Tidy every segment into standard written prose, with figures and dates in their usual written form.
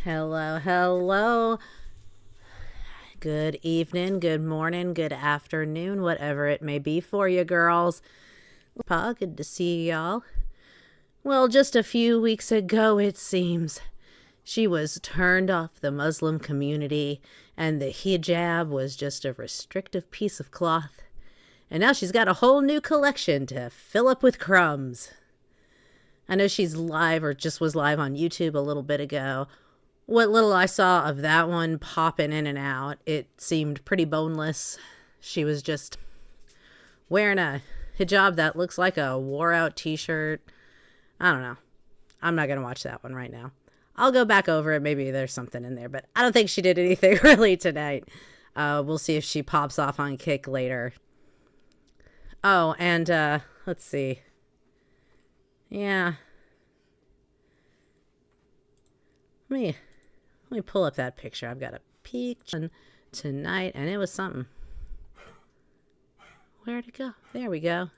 Hello, hello. Good evening, good morning, good afternoon, whatever it may be for you girls. Pa, good to see y'all. Well, just a few weeks ago, it seems, she was turned off the Muslim community, and the hijab was just a restrictive piece of cloth. And now she's got a whole new collection to fill up with crumbs. I know she's live, or just was live on YouTube a little bit ago. What little I saw of that one popping in and out, it seemed pretty boneless. She was just wearing a hijab that looks like a wore-out t-shirt. I don't know. I'm not going to watch that one right now. I'll go back over it. Maybe there's something in there, but I don't think she did anything really tonight. We'll see if she pops off on Kick later. Oh, and let's see. Yeah. Let me pull up that picture. I've got a peek tonight, and it was something. Where'd it go? There we go.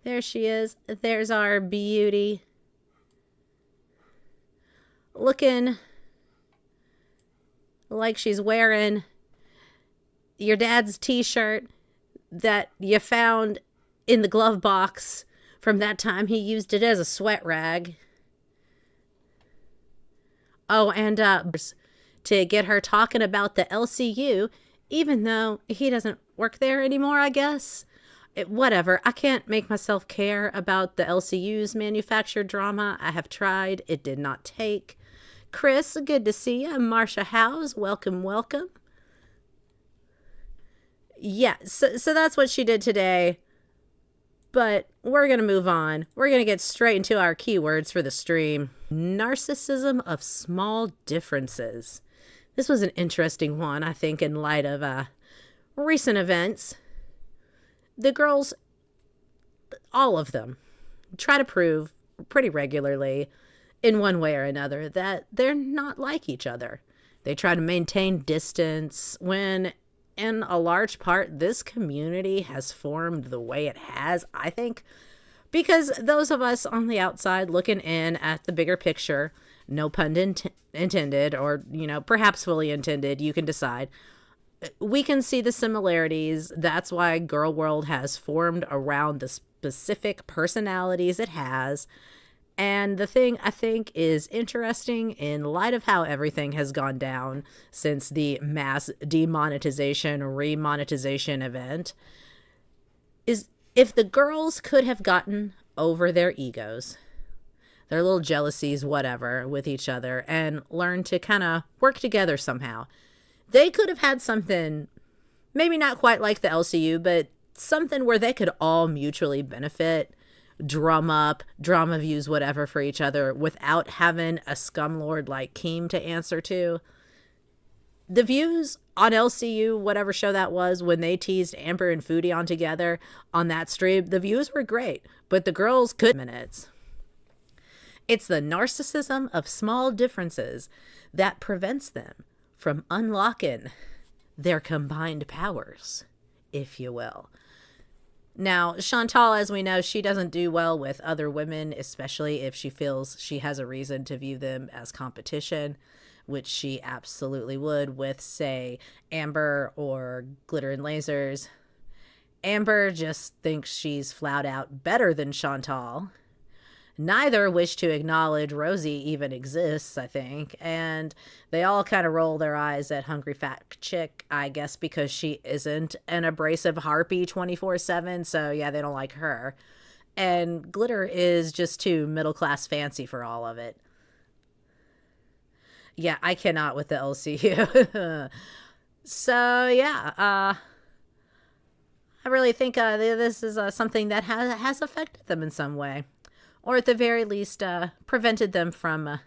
There she is. There's our beauty. Looking like she's wearing your dad's t-shirt that you found in the glove box from that time he used it as a sweat rag. Oh, and to get her talking about the LCU, even though he doesn't work there anymore, I guess. Whatever. I can't make myself care about the LCU's manufactured drama. I have tried. It did not take. Chris, good to see you. Marsha Howes, welcome, welcome. Yeah, so that's what she did today. But we're going to move on. We're going to get straight into our keywords for the stream. Narcissism of small differences. This was an interesting one, I think, in light of recent events. The girls, all of them, try to prove pretty regularly in one way or another that they're not like each other. They try to maintain distance when, in a large part, this community has formed the way it has, I think, because those of us on the outside looking in at the bigger picture, no pun intended, or, perhaps fully intended, you can decide. We can see the similarities. That's why Girl World has formed around the specific personalities it has. And the thing I think is interesting in light of how everything has gone down since the mass demonetization, remonetization event, is if the girls could have gotten over their egos, their little jealousies, whatever, with each other, and learned to kind of work together somehow, they could have had something, maybe not quite like the LCU, but something where they could all mutually benefit, drum up, drama views, whatever, for each other without having a scumlord like Keem to answer to. The views on LCU, whatever show that was, when they teased Amber and Foodie on together on that stream, the views were great, but the girls could minutes. It's the narcissism of small differences that prevents them from unlocking their combined powers, if you will. Now, Chantal, as we know, she doesn't do well with other women, especially if she feels she has a reason to view them as competition, which she absolutely would with, say, Amber or Glitter and Lasers. Amber just thinks she's flat out better than Chantal. Neither wish to acknowledge Rosie even exists, I think, and they all kind of roll their eyes at Hungry Fat Chick, I guess because she isn't an abrasive harpy 24/7, so yeah, they don't like her. And Glitter is just too middle-class fancy for all of it. Yeah, I cannot with the LCU. So, yeah, I really think this is something that has affected them in some way. Or at the very least, prevented them from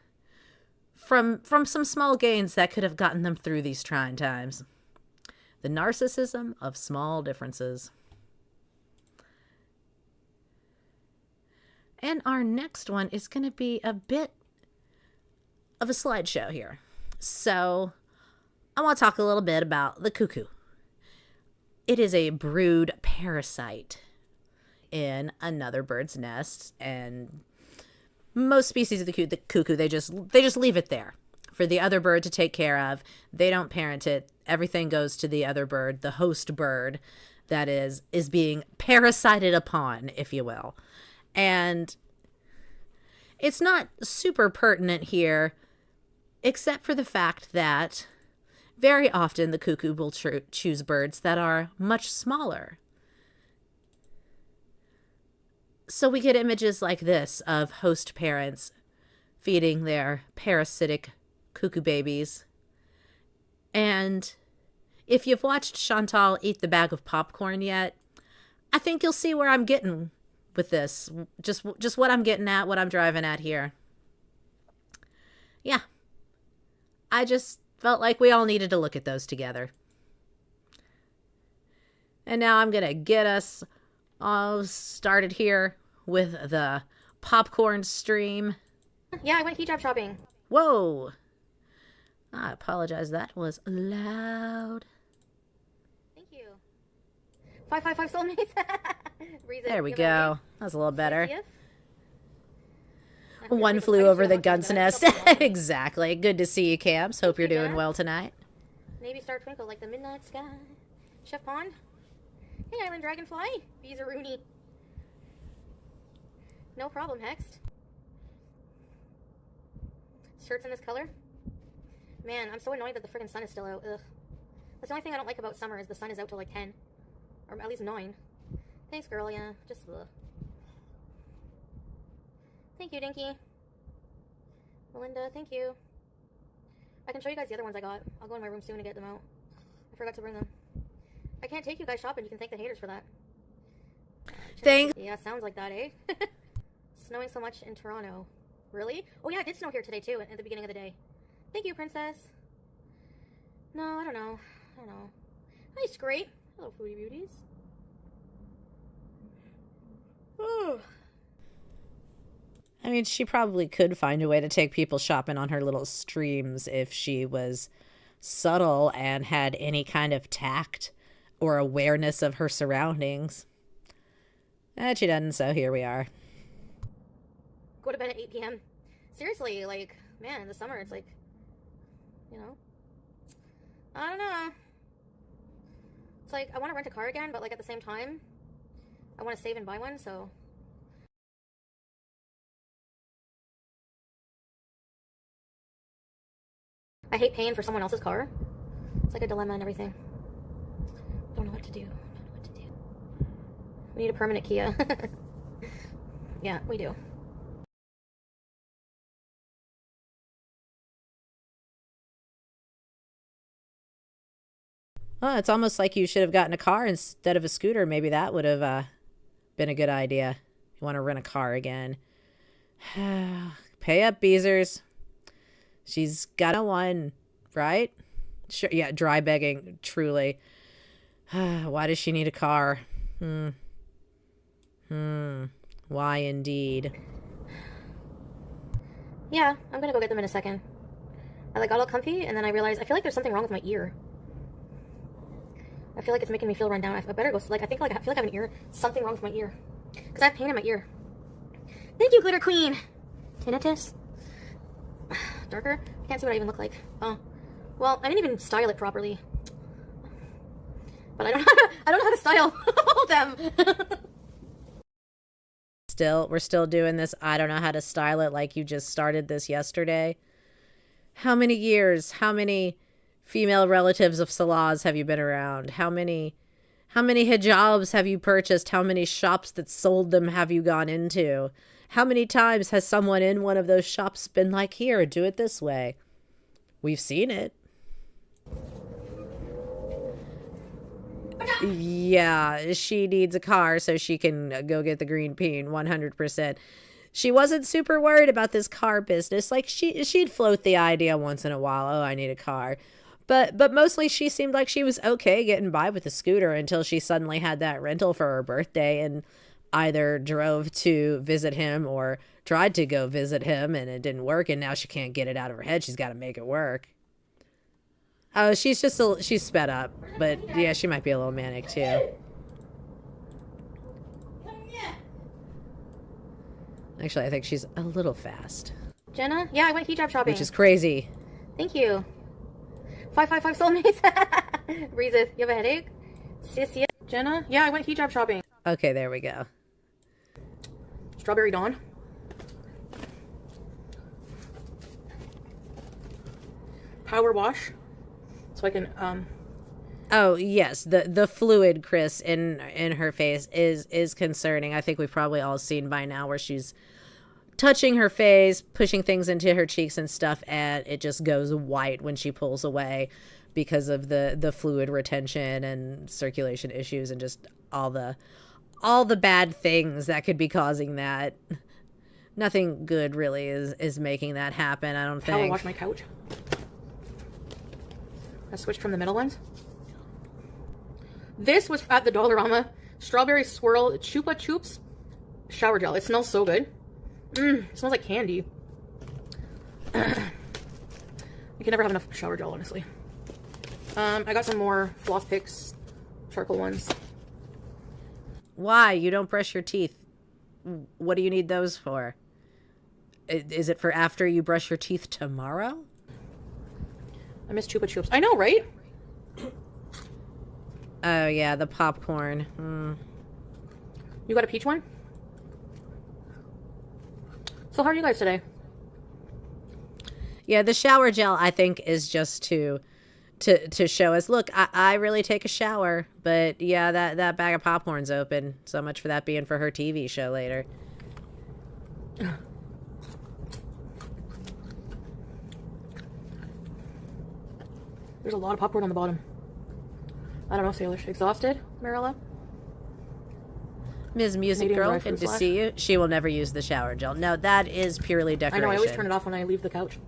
some small gains that could have gotten them through these trying times. The narcissism of small differences. And our next one is going to be a bit of a slideshow here. So I want to talk a little bit about the cuckoo. It is a brood parasite in another bird's nest, and most species of the cuckoo, they just leave it there for the other bird to take care of. They don't parent it. Everything goes to the other bird, the host bird that is being parasited upon, if you will. And it's not super pertinent here, except for the fact that very often the cuckoo will choose birds that are much smaller. So we get images like this of host parents feeding their parasitic cuckoo babies. And if you've watched Chantal eat the bag of popcorn yet, I think you'll see where I'm getting with this. Just what I'm getting at, what I'm driving at here. Yeah. I just felt like we all needed to look at those together. And now I'm going to get us all started here with the popcorn stream. Yeah, I went hijab shopping. Whoa. I apologize. That was loud. Thank you. 555 soulmates. There we go. That's a little better. One flew over the gun's nest. Exactly. Good to see you, Camps. Hope you're doing well tonight. Navy Star Twinkle like the midnight sky. Chef Pond. Hey, Island Dragonfly. Bees are Rooney. No problem, Hext. Shirts in this color. Man, I'm so annoyed that the friggin' sun is still out. Ugh. That's the only thing I don't like about summer is the sun is out till like 10. Or at least 9. Thanks, girl, yeah. Just ugh. Thank you, Dinky. Melinda, thank you. I can show you guys the other ones I got. I'll go in my room soon to get them out. I forgot to bring them. I can't take you guys shopping. You can thank the haters for that. Thanks. Yeah, sounds like that, eh? Snowing so much in Toronto. Really? Oh yeah, it did snow here today too, at the beginning of the day. Thank you, Princess. No, I don't know. Hi, Scrape. Hello, Foodie Beauties. Ooh. I mean, she probably could find a way to take people shopping on her little streams if she was subtle and had any kind of tact or awareness of her surroundings. And she doesn't, so here we are. Go to bed at 8 p.m. Seriously, like, man, in the summer, it's like, you know, I don't know. It's like, I want to rent a car again, but like at the same time, I want to save and buy one, so. I hate paying for someone else's car. It's like a dilemma and everything. Don't know what to do. We need a permanent Kia. Yeah, we do. Oh, it's almost like you should have gotten a car instead of a scooter. Maybe that would have been a good idea. You want to rent a car again. Pay up, Beezers. She's got a one, right? Sure, yeah, dry begging, truly. Why does she need a car? Why indeed? Yeah, I'm gonna go get them in a second. I like got all comfy, and then I realized I feel like there's something wrong with my ear. I feel like it's making me feel run down. I better go. Like I feel like I have an ear. Something wrong with my ear, because I have pain in my ear. Thank you, Glitter Queen. Tinnitus. Darker. I can't see what I even look like. Oh, well, I didn't even style it properly. But I don't know how to style them. We're still doing this. I don't know how to style it like you just started this yesterday. How many years? How many female relatives of Salahs have you been around? How many hijabs have you purchased? How many shops that sold them have you gone into? How many times has someone in one of those shops been like, here, do it this way? We've seen it. Yeah, she needs a car so she can go get the green bean, 100%. She wasn't super worried about this car business. Like, she'd float the idea once in a while, oh, I need a car. But mostly she seemed like she was okay getting by with the scooter until she suddenly had that rental for her birthday and either drove to visit him or tried to go visit him and it didn't work, and now she can't get it out of her head. She's got to make it work. Oh, she's sped up, but yeah, she might be a little manic too. Actually, I think she's a little fast. Jenna? Yeah, I went hijab shopping. Which is crazy. Thank you. 555 soulmates. Reeza, you have a headache? Sissy. Jenna? Yeah, I went hijab shopping. Okay, there we go. Strawberry Dawn. Power wash. So I can, Oh, yes. The fluid, Chris, in her face is concerning. I think we've probably all seen by now where she's touching her face, pushing things into her cheeks and stuff, and it just goes white when she pulls away because of the fluid retention and circulation issues and just all the bad things that could be causing that. Nothing good really is making that happen, I don't think. Power wash my couch. I switched from the middle ones. This was at the Dollarama. Strawberry Swirl Chupa Chups shower gel. It smells so good. It smells like candy. I can never have enough shower gel, honestly. I got some more floss picks, charcoal ones. Why? You don't brush your teeth. What do you need those for? Is it for after you brush your teeth tomorrow? I miss Chupa Chups. I know, right? Oh, yeah, the popcorn. You got a peach one? So how are you guys today? Yeah, the shower gel, I think, is just to show us, look, I really take a shower. But, yeah, that bag of popcorn's open. So much for that being for her TV show later. There's a lot of popcorn on the bottom. I don't know, Salish. Exhausted, Marilla? Ms. Music Medium Girl, dry good fruit to slash. see you. She will never use the shower gel. No, that is purely I decoration. know, I always turn it off when I leave the couch.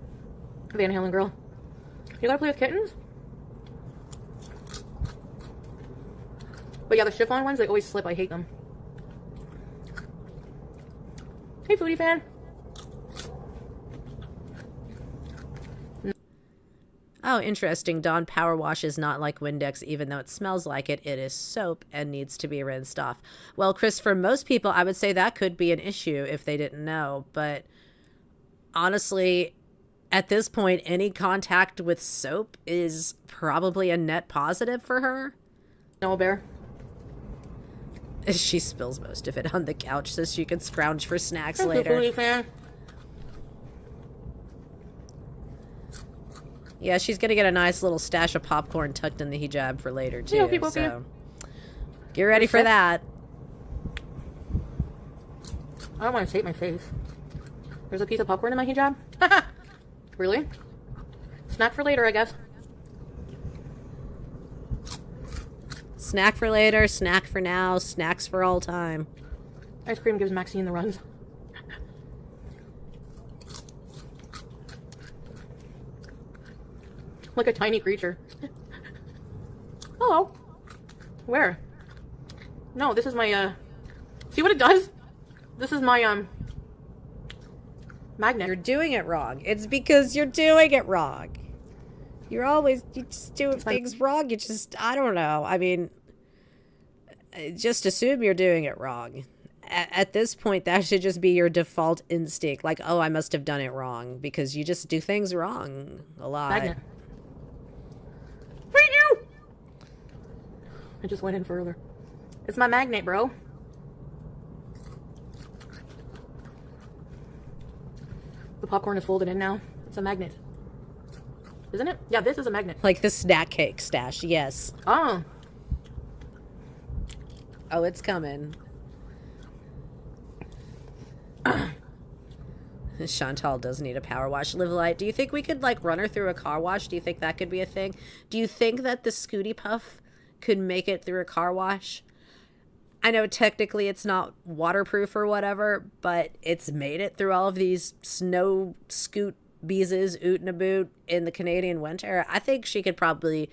Van Halen girl. You gotta play with kittens? But yeah, the chiffon ones, they always slip. I hate them. Hey, Foodie fan. Oh, interesting. Dawn Power Wash is not like Windex, even though it smells like it. It is soap and needs to be rinsed off. Well, Chris, for most people, I would say that could be an issue if they didn't know. But honestly, at this point, any contact with soap is probably a net positive for her. No bear. She spills most of it on the couch so she can scrounge for snacks Thank you, later. Foodie fan. Yeah, she's going to get a nice little stash of popcorn tucked in the hijab for later, too. Yeah, people so get ready for that. I don't want to tape my face. There's a piece of popcorn in my hijab? Really? Snack for later, I guess. Snack for later, snack for now, snacks for all time. Ice cream gives Maxine the runs. Like a tiny creature. Hello. Where? No, this is my, see what it does? This is my, magnet. You're doing it wrong. It's because you're doing it wrong. You just do things wrong. I don't know. I mean, just assume you're doing it wrong. At this point, that should just be your default instinct. Like, oh, I must have done it wrong because you just do things wrong a lot. Magnet. Thank you! I just went in further. It's my magnet, bro. The popcorn is folded in now. It's a magnet. Isn't it? Yeah, this is a magnet. Like the snack cake stash, yes. Oh. Oh, it's coming. Chantal does need a power wash. Live Light, do you think we could like run her through a car wash? Do you think that could be a thing? Do you think that the Scooty Puff could make it through a car wash? I know technically it's not waterproof or whatever, but it's made it through all of these snow scoot beezes, oot and a boot in the Canadian winter. I think she could probably,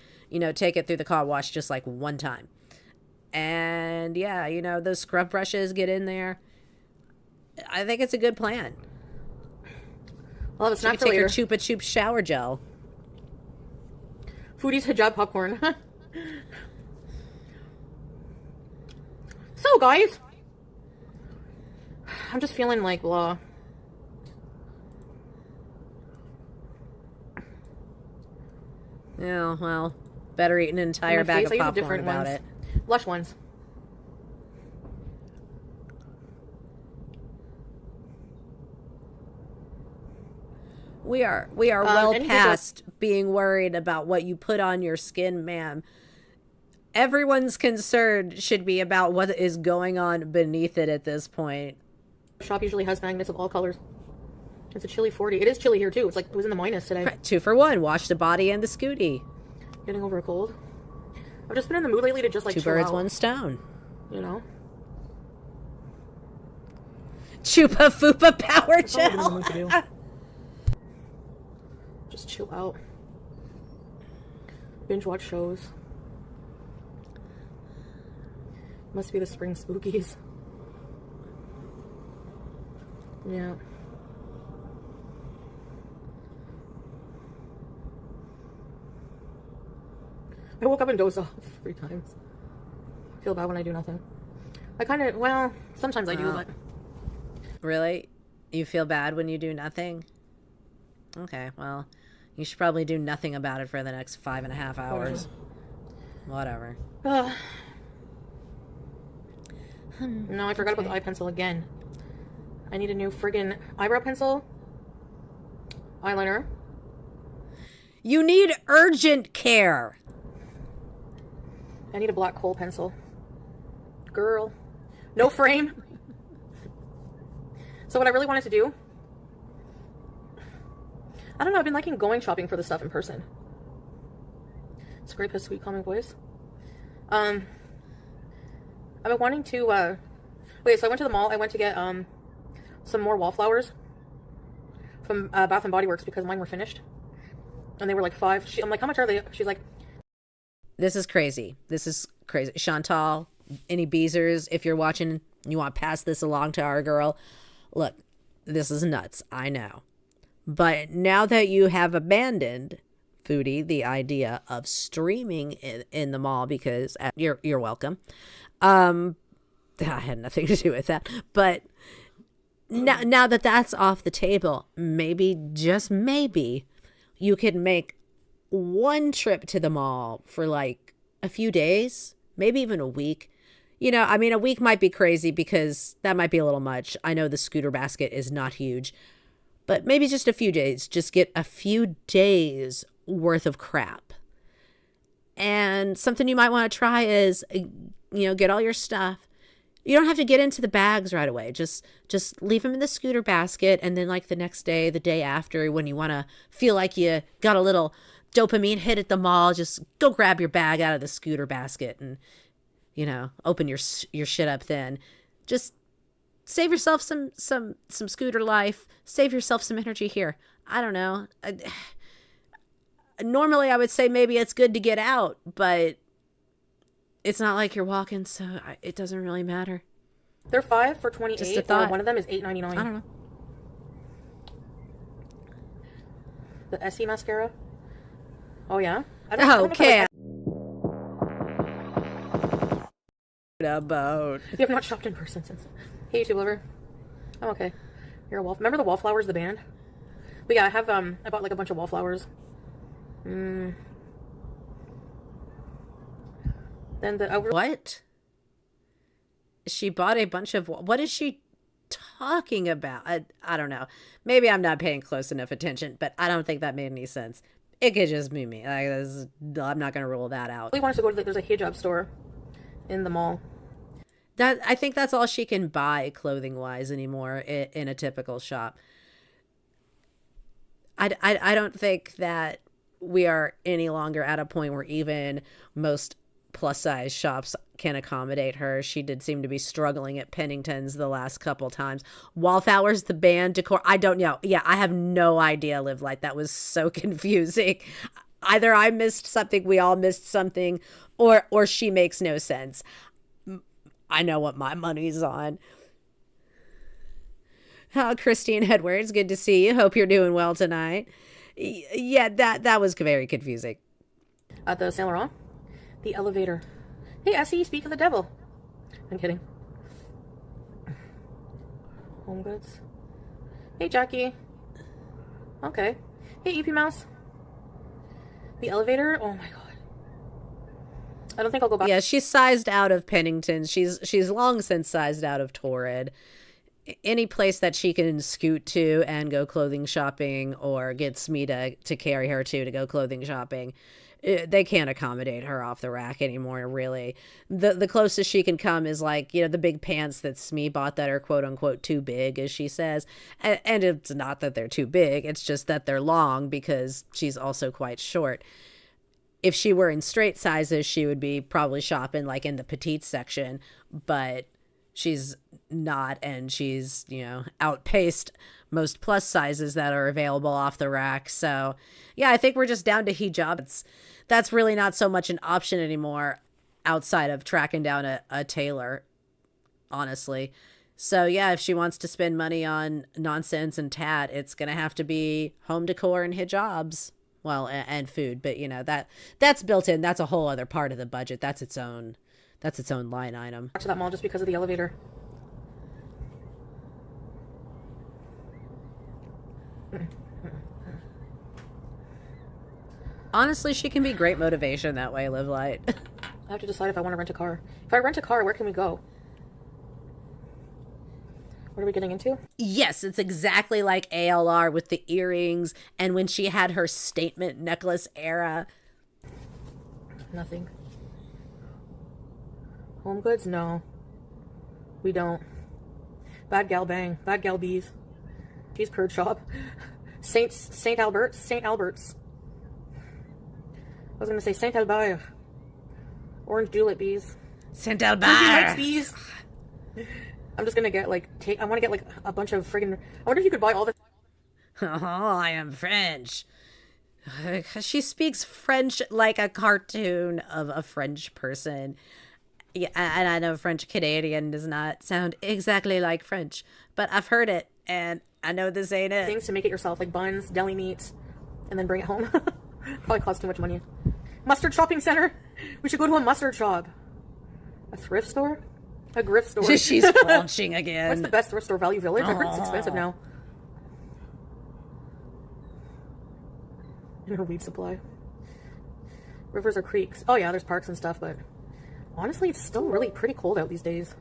take it through the car wash just like one time. And yeah, those scrub brushes get in there. I think it's a good plan. Well, it's She not could for take later. her Chupa Chups shower gel. Foodie's hijab popcorn. So, guys, I'm just feeling like blah. Oh, well, better eat an entire bag of popcorn about it. Lush ones. We are well past being worried about what you put on your skin, ma'am. Everyone's concern should be about what is going on beneath it at this point. Shop usually has magnets of all colors. It's a chilly 40. It is chilly here too. It's like it was in the minus today. 2 for 1. Wash the body and the scooty. Getting over a cold. I've just been in the mood lately to just like 2 birds, 1 stone. You know? Chupa Fupa Power Gel. Just chill out. Binge watch shows. Must be the spring spookies. Yeah. I woke up and dozed off 3 times. I feel bad when I do nothing. I kind of, well, sometimes I do, but... Really? You feel bad when you do nothing? Okay, well, you should probably do nothing about it for the next 5.5 hours. Whatever. No, I forgot about the eye pencil again. I need a new friggin' eyebrow pencil. Eyeliner. You need urgent care. I need a black kohl pencil. Girl. No frame. So what I really wanted to do... I don't know, I've been liking going shopping for the stuff in person. Scrape his sweet calming voice. I've been wanting to, wait, so I went to the mall. I went to get, some more wallflowers from, Bath and Body Works because mine were finished. And they were like $5. I'm like, how much are they? She's like... This is crazy. This is crazy. Chantal, any Beezers, if you're watching, you want to pass this along to our girl. Look, this is nuts. I know. But now that you have abandoned, Foodie, the idea of streaming in the mall, because you're welcome. I had nothing to do with that. But now that that's off the table, maybe, just maybe, you could make one trip to the mall for like a few days, maybe even a week. You know, I mean, a week might be crazy because that might be a little much. I know the scooter basket is not huge, but maybe just a few days. Just get a few days worth of crap. And something you might want to try is, get all your stuff. You don't have to get into the bags right away. Just leave them in the scooter basket. And then like the next day, the day after, when you want to feel like you got a little dopamine hit at the mall, just go grab your bag out of the scooter basket and, open your shit up then. Just save yourself some scooter life. Save yourself some energy here. I don't know. Normally I would say maybe it's good to get out, but it's not like you're walking, so it doesn't really matter. They're $5 for $28. Just a thought. Or one of them is $8.99. I don't know. The Essie mascara. Oh yeah. Okay. About. You have not shopped in person since. Hey, YouTube lover. I'm okay. You're a wall. Remember the Wallflowers, the band? But yeah, I have I bought like a bunch of Wallflowers. Then What? She bought a bunch of... What is she talking about? I don't know. Maybe I'm not paying close enough attention, but I don't think that made any sense. It could just be me. I'm not going to rule that out. We wanted to go to there's a hijab store in the mall. I think that's all she can buy clothing-wise anymore in a typical shop. I don't think that we are any longer at a point where even most plus-size shops can accommodate her. She did seem to be struggling at Pennington's the last couple times. Wallflowers, the band, decor, I don't know. Yeah, I have no idea, Live Light. That was so confusing. Either I missed something, we all missed something, or she makes no sense. I know what my money's on. Christine Edwards, good to see you. Hope you're doing well tonight. Yeah, that was very confusing. At the Saint Laurent, the elevator. Hey, Essie, speak of the devil. I'm kidding. Home Goods. Hey, Jackie. Okay. Hey, EP Mouse. The elevator? Oh my god. I don't think I'll go back. Yeah, she's sized out of Pennington. She's long since sized out of Torrid. Any place that she can scoot to and go clothing shopping, or get Smee to carry her to go clothing shopping, they can't accommodate her off the rack anymore, really. The closest she can come is like, the big pants that Smee bought that are quote unquote too big, as she says. And it's not that they're too big, it's just that they're long because she's also quite short. If she were in straight sizes, she would be probably shopping like in the petite section, but she's not, and she's, outpaced most plus sizes that are available off the rack. So yeah, I think we're just down to hijab. That's really not so much an option anymore outside of tracking down a tailor, honestly. So yeah, if she wants to spend money on nonsense and tat, it's going to have to be home decor and hijabs. Well, and food, but that's built in. That's a whole other part of the budget. That's its own line item. To that mall just because of the elevator. Honestly, she can be great motivation that way, Live Light. I have to decide if I want to rent a car. If I rent a car, where can we go? What are we getting into? Yes, it's exactly like ALR with the earrings and when she had her statement necklace era. Nothing. Home Goods? No. We don't. Bad Gal Bang. Bad Gal Bees. Cheese curd shop. St. Albert's. I was going to say St. Albert. Orange Julep Bees. St. Albert. Bees. I'm just gonna get I want to get like a bunch of friggin'. I wonder if you could buy all this. Oh, I am French. She speaks French like a cartoon of a French person. Yeah, and I know French Canadian does not sound exactly like French, but I've heard it, and I know this ain't it. Things to make it yourself, like buns, deli meat, and then bring it home. Probably costs too much money. Mustard shopping center. We should go to a mustard shop. A thrift store. A grift store. She's flaunching again. What's the best thrift store? Value Village? I heard it's expensive now. And her weed supply. Rivers or creeks? Oh yeah, there's parks and stuff, but honestly, it's still really pretty cold out these days.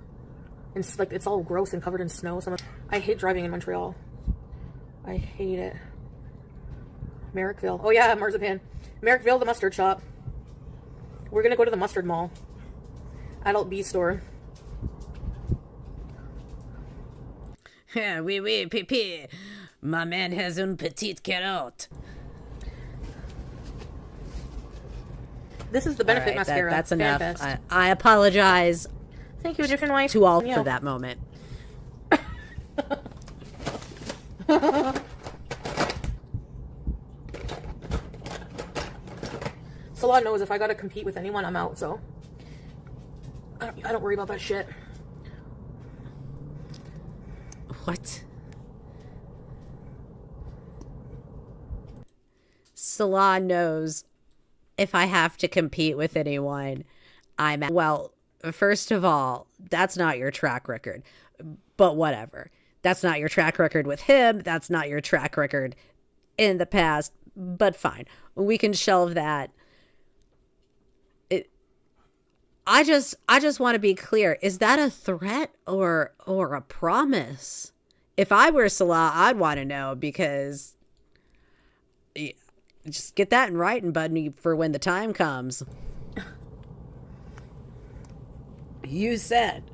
And it's all gross and covered in snow. I hate driving in Montreal. I hate it. Merrickville. Oh yeah, marzipan. Merrickville, the mustard shop. We're gonna go to the mustard mall. Adult bee store. Oui, pipi. My man has une petite carotte. This is the Benefit mascara. That's enough. I apologize. Thank you, Egyptian wife. To all for that moment. Salah knows if I gotta compete with anyone, I'm out, so I don't worry about that shit. What? Salah knows if I have to compete with anyone, I'm out. Well, first of all, that's not your track record. But whatever. That's not your track record with him. That's not your track record in the past. But fine. We can shelve that. I just want to be clear. Is that a threat or a promise? If I were Salah, I'd want to know, because just get that in writing, buddy, for when the time comes. You said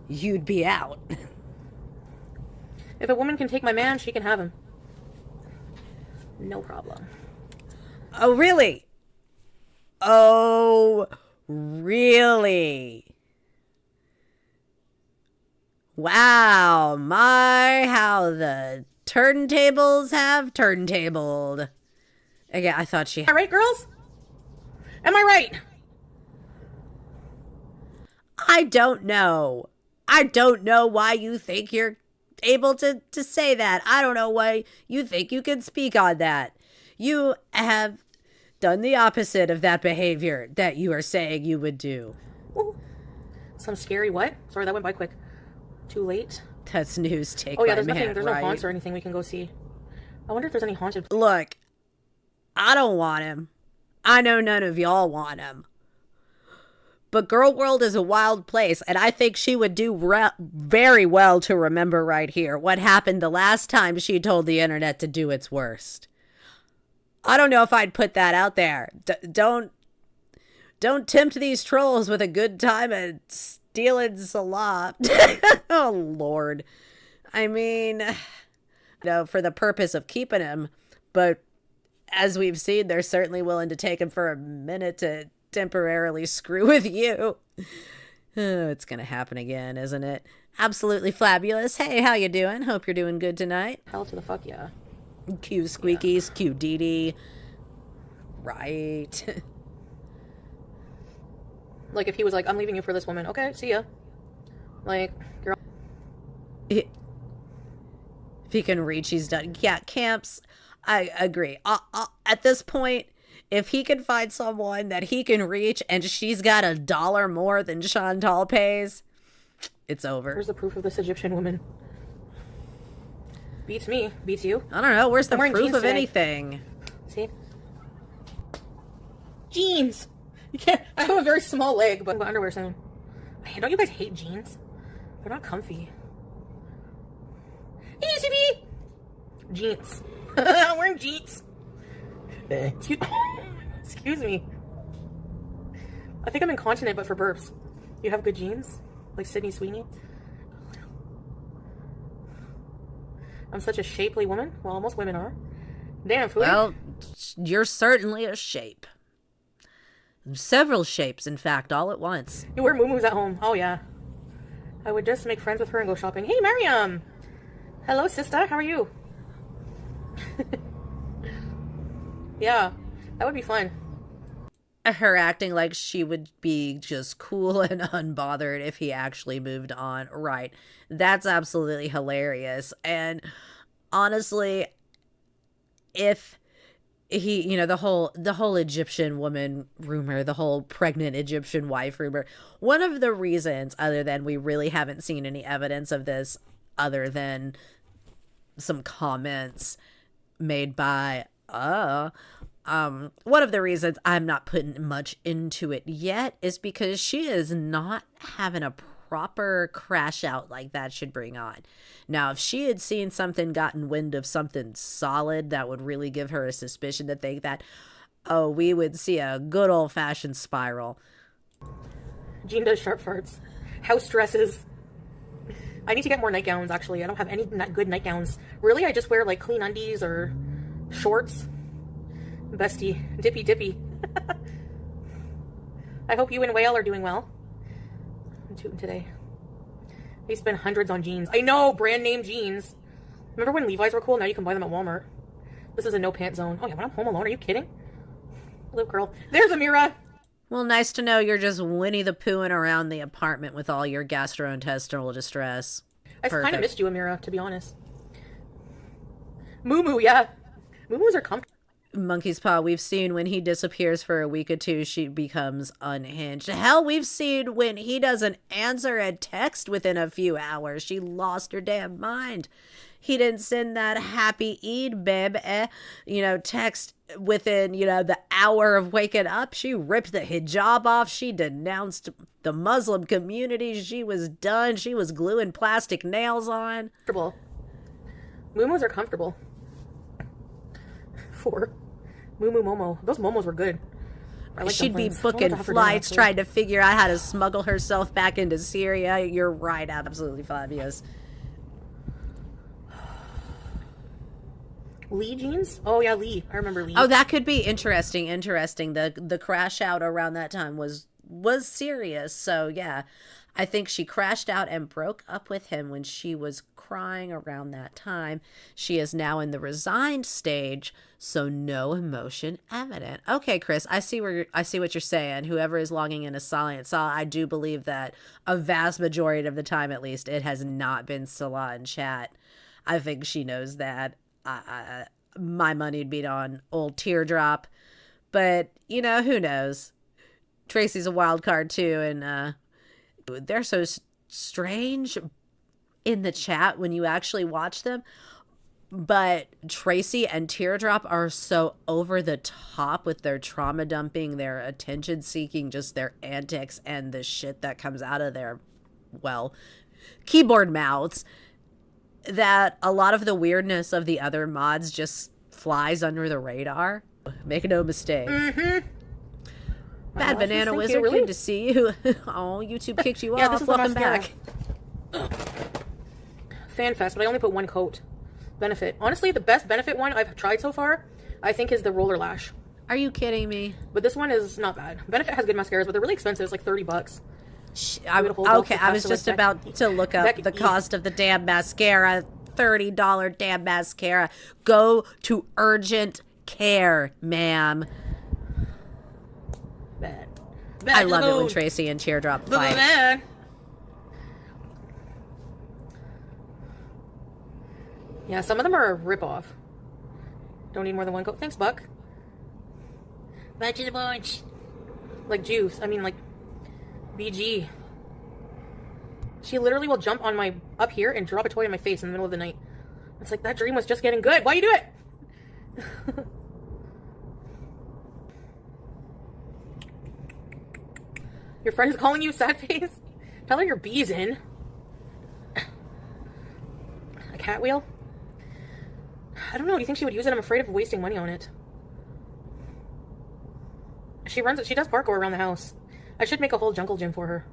you'd be out. If a woman can take my man, she can have him. No problem. Oh, really? Oh, really? Wow, how the turntables have turntabled. Okay, I thought she... Am I right, girls? Am I right? I don't know. I don't know why you think you're able to say that. I don't know why you think you can speak on that. You have done the opposite of that behavior that you are saying you would do. Ooh. Some scary what? Sorry, that went by quick. Too late? That's news take. Oh yeah, there's nothing. There's no haunts or anything we can go see. I wonder if there's any haunted... Look, I don't want him. I know none of y'all want him. But Girl World is a wild place, and I think she would do very well to remember right here what happened the last time she told the internet to do its worst. I don't know if I'd put that out there. Don't tempt these trolls with a good time and stealing salop. Oh, Lord. I mean, for the purpose of keeping him, but as we've seen, they're certainly willing to take him for a minute to temporarily screw with you. Oh, it's gonna happen again, isn't it? Absolutely fabulous. Hey, how you doing? Hope you're doing good tonight. Hell to the fuck yeah. Cue squeakies, cue Dee Dee. Right. Like, if he was like, I'm leaving you for this woman. Okay, see ya. Like, girl. If he can reach, he's done. Yeah, camps, I agree. At this point, if he can find someone that he can reach and she's got $1 more than Chantal pays, it's over. Where's the proof of this Egyptian woman? Beats me. Beats you. I don't know. Where's the proof of today. anything? See? Jeans! You can't. I have a very small leg, but I'm going underwear soon. Man, don't you guys hate jeans? They're not comfy. Hey, UCB! Jeans. I'm wearing jeans. Excuse me. I think I'm incontinent, but for burps. You have good jeans? Like Sydney Sweeney? I'm such a shapely woman. Well, most women are. Damn, Foodie. Well, you're certainly a shape. Several shapes, in fact, all at once. You wear muumuus at home. Oh, yeah. I would just make friends with her and go shopping. Hey, Mariam! Hello, sister. How are you? Yeah, that would be fun. Her acting like she would be just cool and unbothered if he actually moved on. Right. That's absolutely hilarious. And honestly, if he, the whole Egyptian woman rumor, the whole pregnant Egyptian wife rumor, one of the reasons, other than we really haven't seen any evidence of this other than some comments made by one of the reasons I'm not putting much into it yet is because she is not having a proper crash out like that should bring on. Now, if she had seen something, gotten wind of something solid that would really give her a suspicion to think that, oh, we would see a good old-fashioned spiral. Jean does sharp farts. House dresses. I need to get more nightgowns, actually. I don't have any good nightgowns. Really, I just wear, like, clean undies or shorts. Bestie. Dippy dippy. I hope you and Whale are doing well. I'm tooting today. They spend hundreds on jeans. I know! Brand name jeans. Remember when Levi's were cool? Now you can buy them at Walmart. This is a no pants zone. Oh yeah, when I'm home alone, are you kidding? Little girl. There's Amira! Well, nice to know you're just Winnie the Poohing around the apartment with all your gastrointestinal distress. I kind of missed you, Amira, to be honest. Moo, yeah. Moo-moos are comfortable. Monkey's Paw, we've seen when he disappears for a week or two, she becomes unhinged. Hell, we've seen when he doesn't answer a text within a few hours. She lost her damn mind. He didn't send that happy Eid, babe, text within, the hour of waking up. She ripped the hijab off. She denounced the Muslim community. She was done. She was gluing plastic nails on. Moo-moos are comfortable. Moo Momo. Those momos were good. She'd be booking flights, trying to figure out how to smuggle herself back into Syria. You're right, absolutely fabulous. Lee jeans? Oh yeah, Lee. I remember Lee. Oh, that could be interesting. The crash out around that time was serious. So yeah, I think she crashed out and broke up with him when she was crying around that time. She is now in the resigned stage, so no emotion evident. Okay, Chris, I see what you're saying. Whoever is logging in is silent. So I do believe that a vast majority of the time, at least, it has not been Salah in chat. I think she knows that. My money'd be on old Teardrop, but who knows? Tracy's a wild card too, and they're so strange in the chat when you actually watch them. But Tracy and Teardrop are so over the top with their trauma dumping, their attention seeking, just their antics and the shit that comes out of their, well, keyboard mouths, that a lot of the weirdness of the other mods just flies under the radar. Make no mistake. Mm-hmm. Bad Banana Wizard, really? good to see you. Oh, YouTube kicked you Yeah, off. this is Welcome the mascara. back. FanFest, but I only put one coat. Benefit. Honestly, the best Benefit one I've tried so far, I think, is the Roller Lash. Are you kidding me? But this one is not bad. Benefit has good mascaras, but they're really expensive. It's like $30. Okay, I was just about to look up the cost of the damn mascara. $30 damn mascara. Go to urgent care, ma'am. Bad. I love it when Tracy and Teardrop fight. Bad. Yeah, some of them are a ripoff. Don't need more than one coat. Thanks, Buck. Back to the bunch. Like juice. I mean, like BG. She literally will jump on my up here and drop a toy in my face in the middle of the night. It's like, that dream was just getting good. Why you do it? Your friend is calling you sad face? Tell her your bee's in. A cat wheel? I don't know. Do you think she would use it? I'm afraid of wasting money on it. She does parkour around the house. I should make a whole jungle gym for her.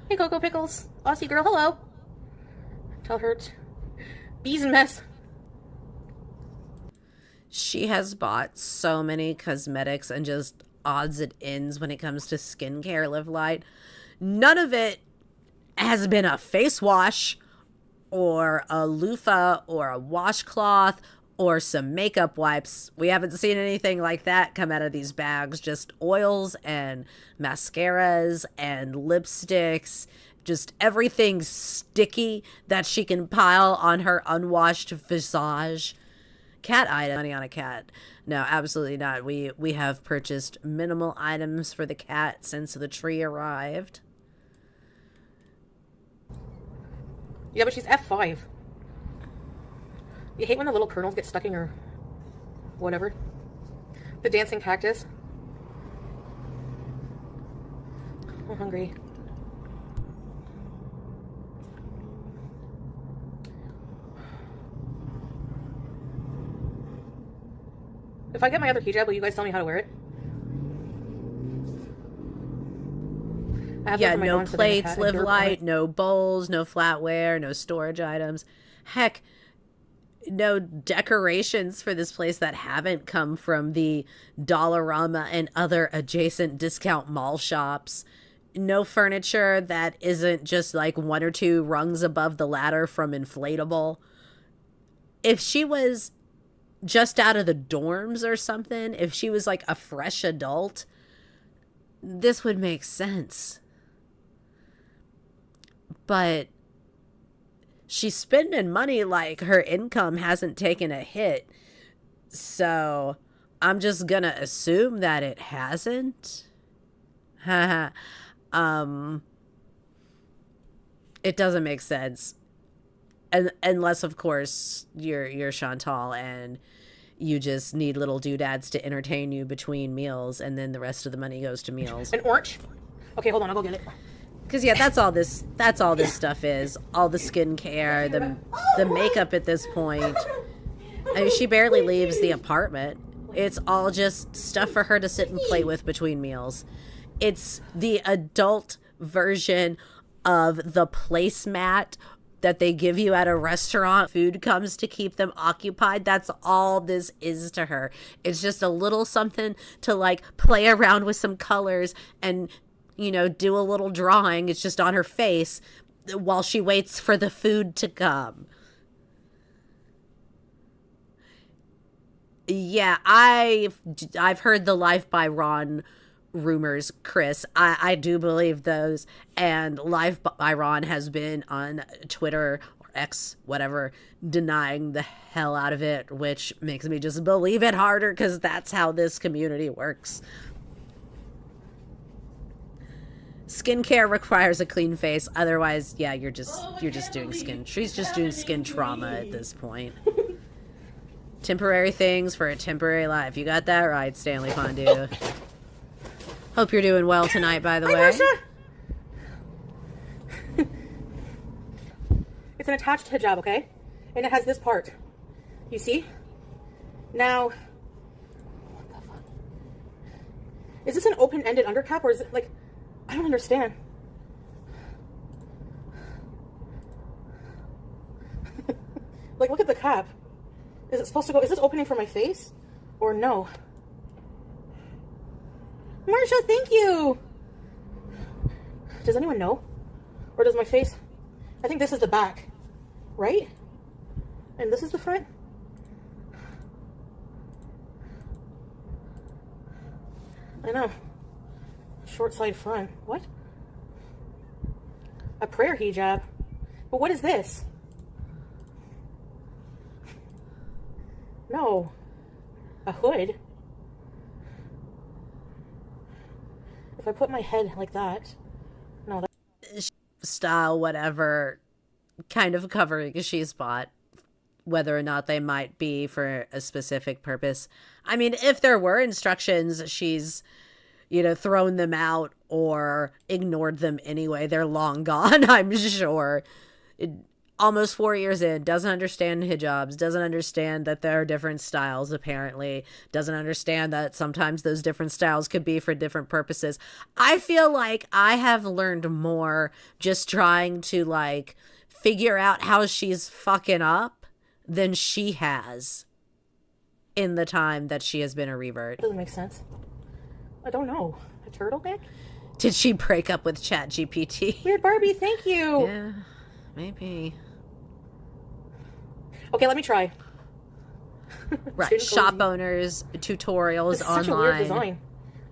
Hey, Coco Pickles. Aussie girl, hello. Tell her bees and mess. She has bought so many cosmetics and just odds and ends when it comes to skincare, Live Light. None of it has been a face wash or a loofah or a washcloth or some makeup wipes. We haven't seen anything like that come out of these bags. Just oils and mascaras and lipsticks. Just everything sticky that she can pile on her unwashed visage. Cat item. Money on a cat. No, absolutely not. We have purchased minimal items for the cat since the tree arrived. Yeah, but she's F5. You hate when the little kernels get stuck in your whatever. The dancing cactus. I'm hungry. If I get my other hijab, will you guys tell me how to wear it? Yeah, no plates, Live Light, no bowls, no flatware, no storage items. Heck, no decorations for this place that haven't come from the Dollarama and other adjacent discount mall shops. No furniture that isn't just like one or two rungs above the ladder from inflatable. If she was just out of the dorms or something, if she was like a fresh adult, this would make sense. But she's spending money like her income hasn't taken a hit. So I'm just gonna assume that it hasn't. It doesn't make sense. Unless, of course, you're Chantal and you just need little doodads to entertain you between meals, and then the rest of the money goes to meals. An orange? Okay, hold on, I'll go get it. Because yeah, that's all this stuff is. All the skincare, the makeup at this point. I mean, she barely leaves the apartment. It's all just stuff for her to sit and play with between meals. It's the adult version of the placemat that they give you at a restaurant. Food comes to keep them occupied. That's all this is to her. It's just a little something to like play around with some colors and, you know, do a little drawing. It's just on her face while she waits for the food to come. Yeah, I've heard the Life by Ron rumors, Chris. I do believe those, and Life by Ron has been on Twitter or X, whatever, denying the hell out of it, which makes me just believe it harder because that's how this community works. Skincare requires a clean face, otherwise, yeah, you're just doing skin. She's just doing skin trauma at this point. Temporary things for a temporary life. You got that right, Stanley Fondue. Hope you're doing well tonight, by the way. Marsha! It's an attached hijab, okay? And it has this part. You see? Now, what the fuck? Is this an open-ended undercap, or is it like, I don't understand. Like, look at the cap. Is it supposed to go, is this opening for my face? Or no? Marsha, thank you! Does anyone know? Or does my face, I think this is the back, right? And this is the front? I know. Short side front. What? A prayer hijab. But what is this? No. A hood. If I put my head like that. No, that... Style, whatever, kind of covering a she-spot, whether or not they might be for a specific purpose. I mean, if there were instructions, she's, you know, thrown them out or ignored them anyway. They're long gone, I'm sure. Almost 4 years in, doesn't understand hijabs, doesn't understand that there are different styles, apparently, doesn't understand that sometimes those different styles could be for different purposes. I feel like I have learned more just trying to, like, figure out how she's fucking up than she has in the time that she has been a revert. Doesn't make sense. I don't know. A turtleneck? Did she break up with ChatGPT? Weird Barbie, thank you. Yeah, maybe. Okay, let me try. Right, shop owners, tutorials This is online. such a weird design.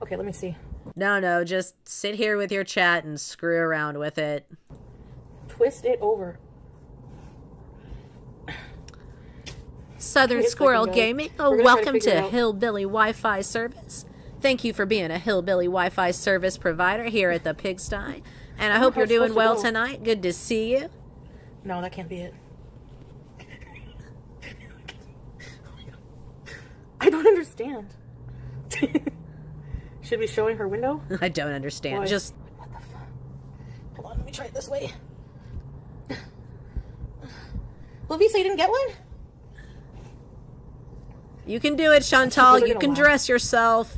Okay, let me see. No, just sit here with your chat and screw around with it. Twist it over. Southern It's Squirrel fucking good. Gaming, We're gonna try to welcome figure it to out. Hillbilly Wi-Fi Service. Thank you for being a Hillbilly Wi-Fi service provider here at the Pigsty. And I hope how you're it's doing supposed to well go. tonight. Good to see you. No, that can't be it. I don't understand. Should we be showing her window? I don't understand. Boy. Just What the fuck? Hold on, let me try it this way. Lovisa, you didn't get one? you can do it, Chantal. They're You gonna can laugh. dress yourself.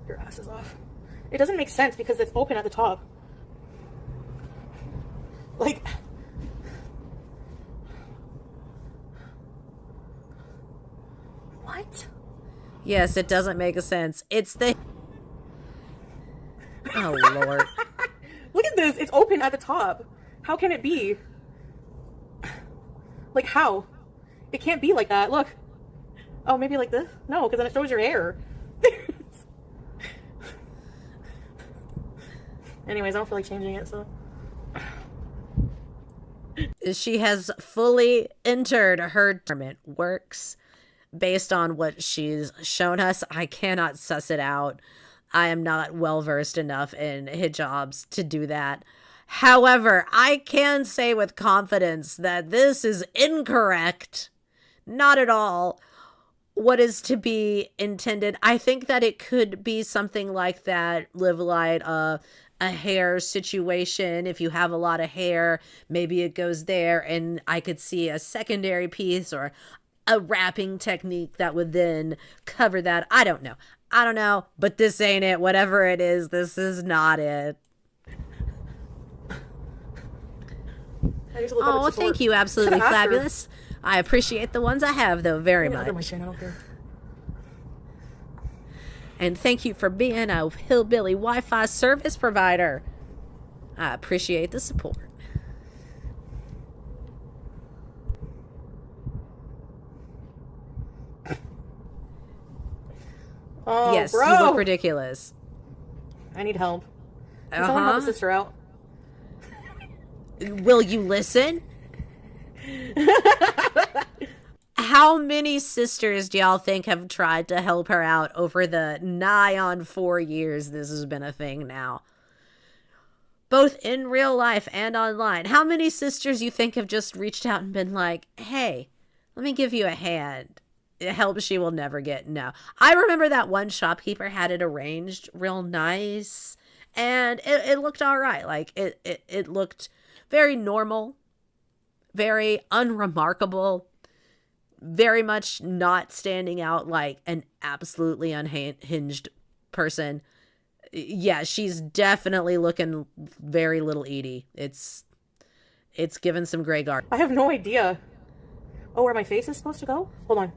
Your ass is off. It doesn't make sense because it's open at the top. Like... What? Yes, it doesn't make a sense. It's the... Oh, Lord. Look at this. It's open at the top. How can it be? Like, how? It can't be like that. Look. Oh, maybe like this? No, because then it shows your hair. Anyways, I don't feel like changing it, so... She has fully entered her tournament works based on what she's shown us. I cannot suss it out. I am not well versed enough in hijabs to do that. However, I can say with confidence that this is incorrect. Not at all what is to be intended. I think that it could be something like that, Live Light, a hair situation. If you have a lot of hair, maybe it goes there, and I could see a secondary piece or a wrapping technique that would then cover that. I don't know, but this ain't it. Whatever it is, this is not it. I need to look up Oh, its support. thank you, absolutely Should've asked her. fabulous. I appreciate the ones I have, though, very Yeah, under my much. chin, I don't care. And thank you for being a Hillbilly Wi-Fi service provider. I appreciate the support. Oh, Yes, bro. you look ridiculous. I need help. Can someone help a sister out? Will you listen? How many sisters do y'all think have tried to help her out over the nigh on 4 years this has been a thing now? Both in real life and online. How many sisters you think have just reached out and been like, hey, Let me give you a hand. It helps she will never get. No. I remember that one shopkeeper had it arranged real nice. And it looked all right. Like, it looked very normal, very unremarkable, very much not standing out like an absolutely unhinged person. Yeah, she's definitely looking very Little Edie. It's given some gray guard. I have no idea. Oh, where my face is supposed to go? Hold on.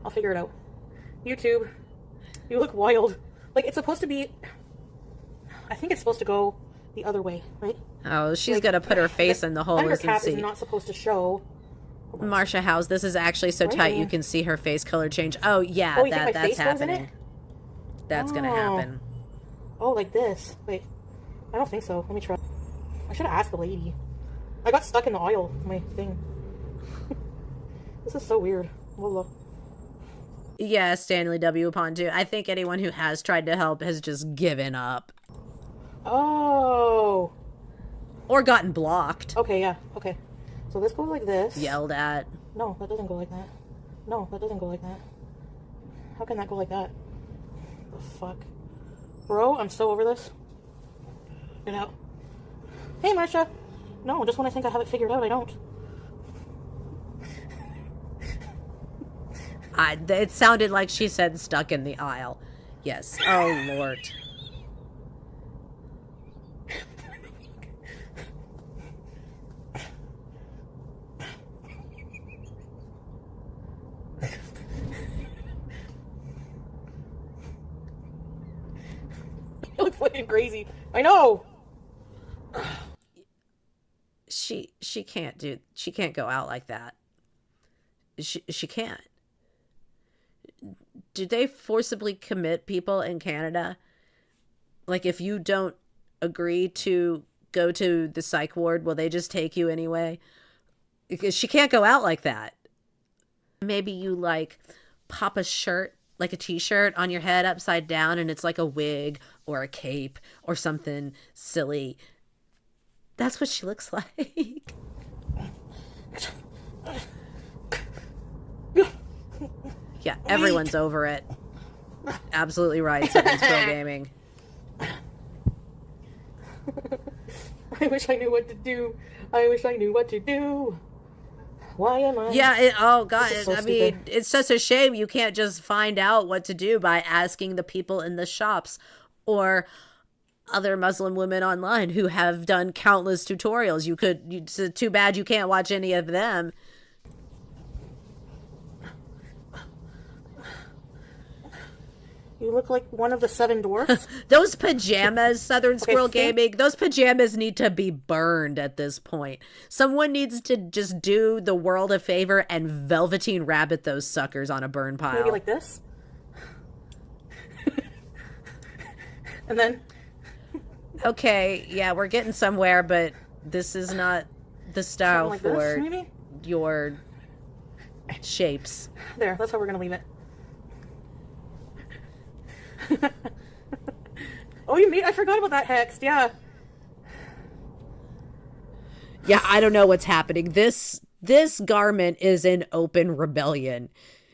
I'll figure it out. YouTube, you look wild. Like, it's supposed to be... I think it's supposed to go the other way, right? Oh, she's gonna put her face in the hole and Undercap see. is not supposed to show. Marsha House, this is actually so tight you can see her face color change. Oh, yeah, you think my that's face goes in happening. it? That's gonna happen. Oh, like this. Wait, I don't think so. Let me try. I should have asked the lady. I got stuck in the oil, my thing. This is so weird. Wallah. Yeah, Stanley W. upon two. I think anyone who has tried to help has just given up. Oh. Or gotten blocked. Okay, yeah. Okay. So this goes like this. Yelled at. No, that doesn't go like that. No, that doesn't go like that. How can that go like that? The fuck? Bro, I'm so over this. Get out. Hey, Marsha. No, just when I think I have it figured out, I don't. It sounded like she said stuck in the aisle. Yes. Oh, Lord. You look fucking crazy. I know. She can't go out like that. She can't. Do they forcibly commit people in Canada? Like, if you don't agree to go to the psych ward, will they just take you anyway? Because she can't go out like that. Maybe you, like, pop a shirt, like a t-shirt on your head upside down, and it's like a wig or a cape or something silly. That's what she looks like. Yeah, everyone's over it. Absolutely right, Simmons Pro Gaming. I wish I knew what to do. I wish I knew what to do. Why am I? Yeah, oh God, This is so I mean, stupid. it's such a shame you can't just find out what to do by asking the people in the shops or other Muslim women online who have done countless tutorials. It's too bad you can't watch any of them. You look like one of the 7 dwarfs. Those pajamas, Southern Squirrel think- Gaming, those pajamas need to be burned at this point. Someone needs to just do the world a favor and Velveteen Rabbit those suckers on a burn pile. Maybe like this. And then... Okay, yeah, we're getting somewhere, but this is not the style like for this, maybe? your shapes. There, that's how we're gonna leave it. Oh, I forgot about that hex, yeah. Yeah, I don't know what's happening. This garment is in open rebellion.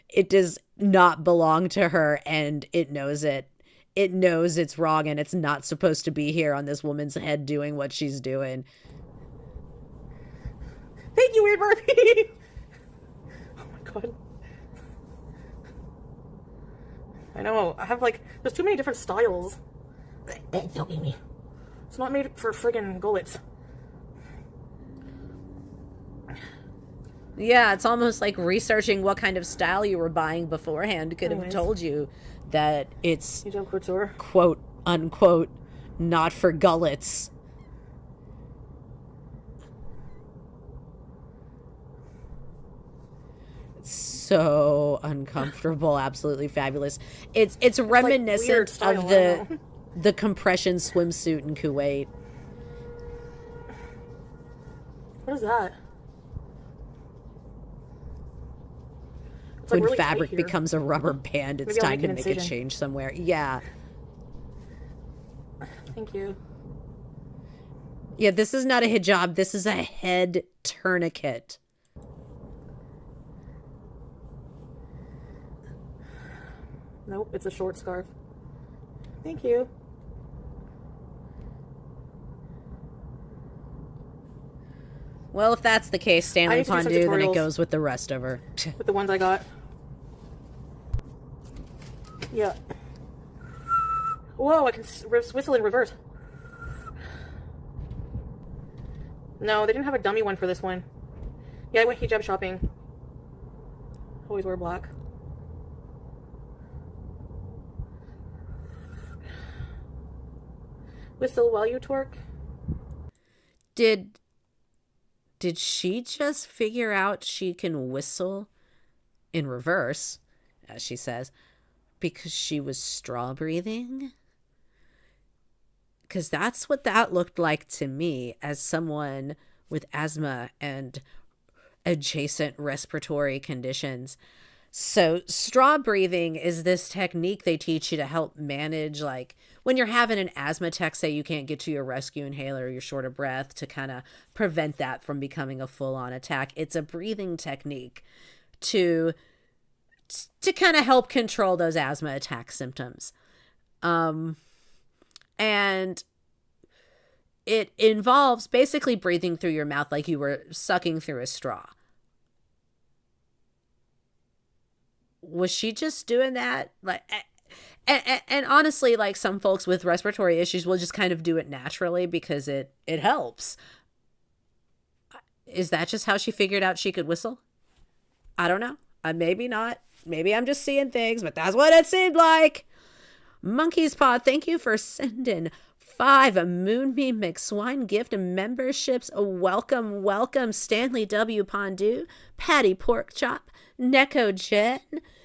It does not belong to her, and it knows it. It knows it's wrong, and it's not supposed to be here on this woman's head doing what she's doing. Thank you, Weird Barbie! Oh my god. I know, I have there's too many different styles. Don't eat me. It's not made for friggin' gullets. Yeah, it's almost like researching what kind of style you were buying beforehand could have Anyways. told you that it's Hijab couture. quote unquote not for gullets. So uncomfortable, absolutely fabulous. It's reminiscent weird style, of I don't know. the compression swimsuit in Kuwait. What is that? It's When really tight fabric here. becomes a rubber band, it's Maybe I'll time to make an make a incision. change somewhere. Yeah. Thank you. Yeah, this is not a hijab. This is a head tourniquet. Nope, it's a short scarf. Thank you. Well, if that's the case, I Stanley need to do some Fondue, then it tutorials. goes with the rest of her. With the ones I got. Yeah. Whoa, I can whistle in reverse. No, they didn't have a dummy one for this one. Yeah, I went hijab shopping. Always wear black. Whistle while you twerk. Did she just figure out she can whistle in reverse, as she says, because she was straw breathing? Because that's what that looked like to me as someone with asthma and adjacent respiratory conditions. So straw breathing is this technique they teach you to help manage, like when you're having an asthma attack, say you can't get to your rescue inhaler, you're short of breath, to kind of prevent that from becoming a full-on attack. It's a breathing technique to kind of help control those asthma attack symptoms. And it involves basically breathing through your mouth like you were sucking through a straw. Was she just doing that? Like, and honestly, like, some folks with respiratory issues will just kind of do it naturally because it helps. Is that just how she figured out she could whistle? I don't know. Maybe not. Maybe I'm just seeing things, but that's what it seemed like. Monkey's Paw, thank you for sending 5 Moonbeam McSwine gift memberships. Welcome, welcome. Stanley W. Pondue, Patty Porkchop, Neko Jen,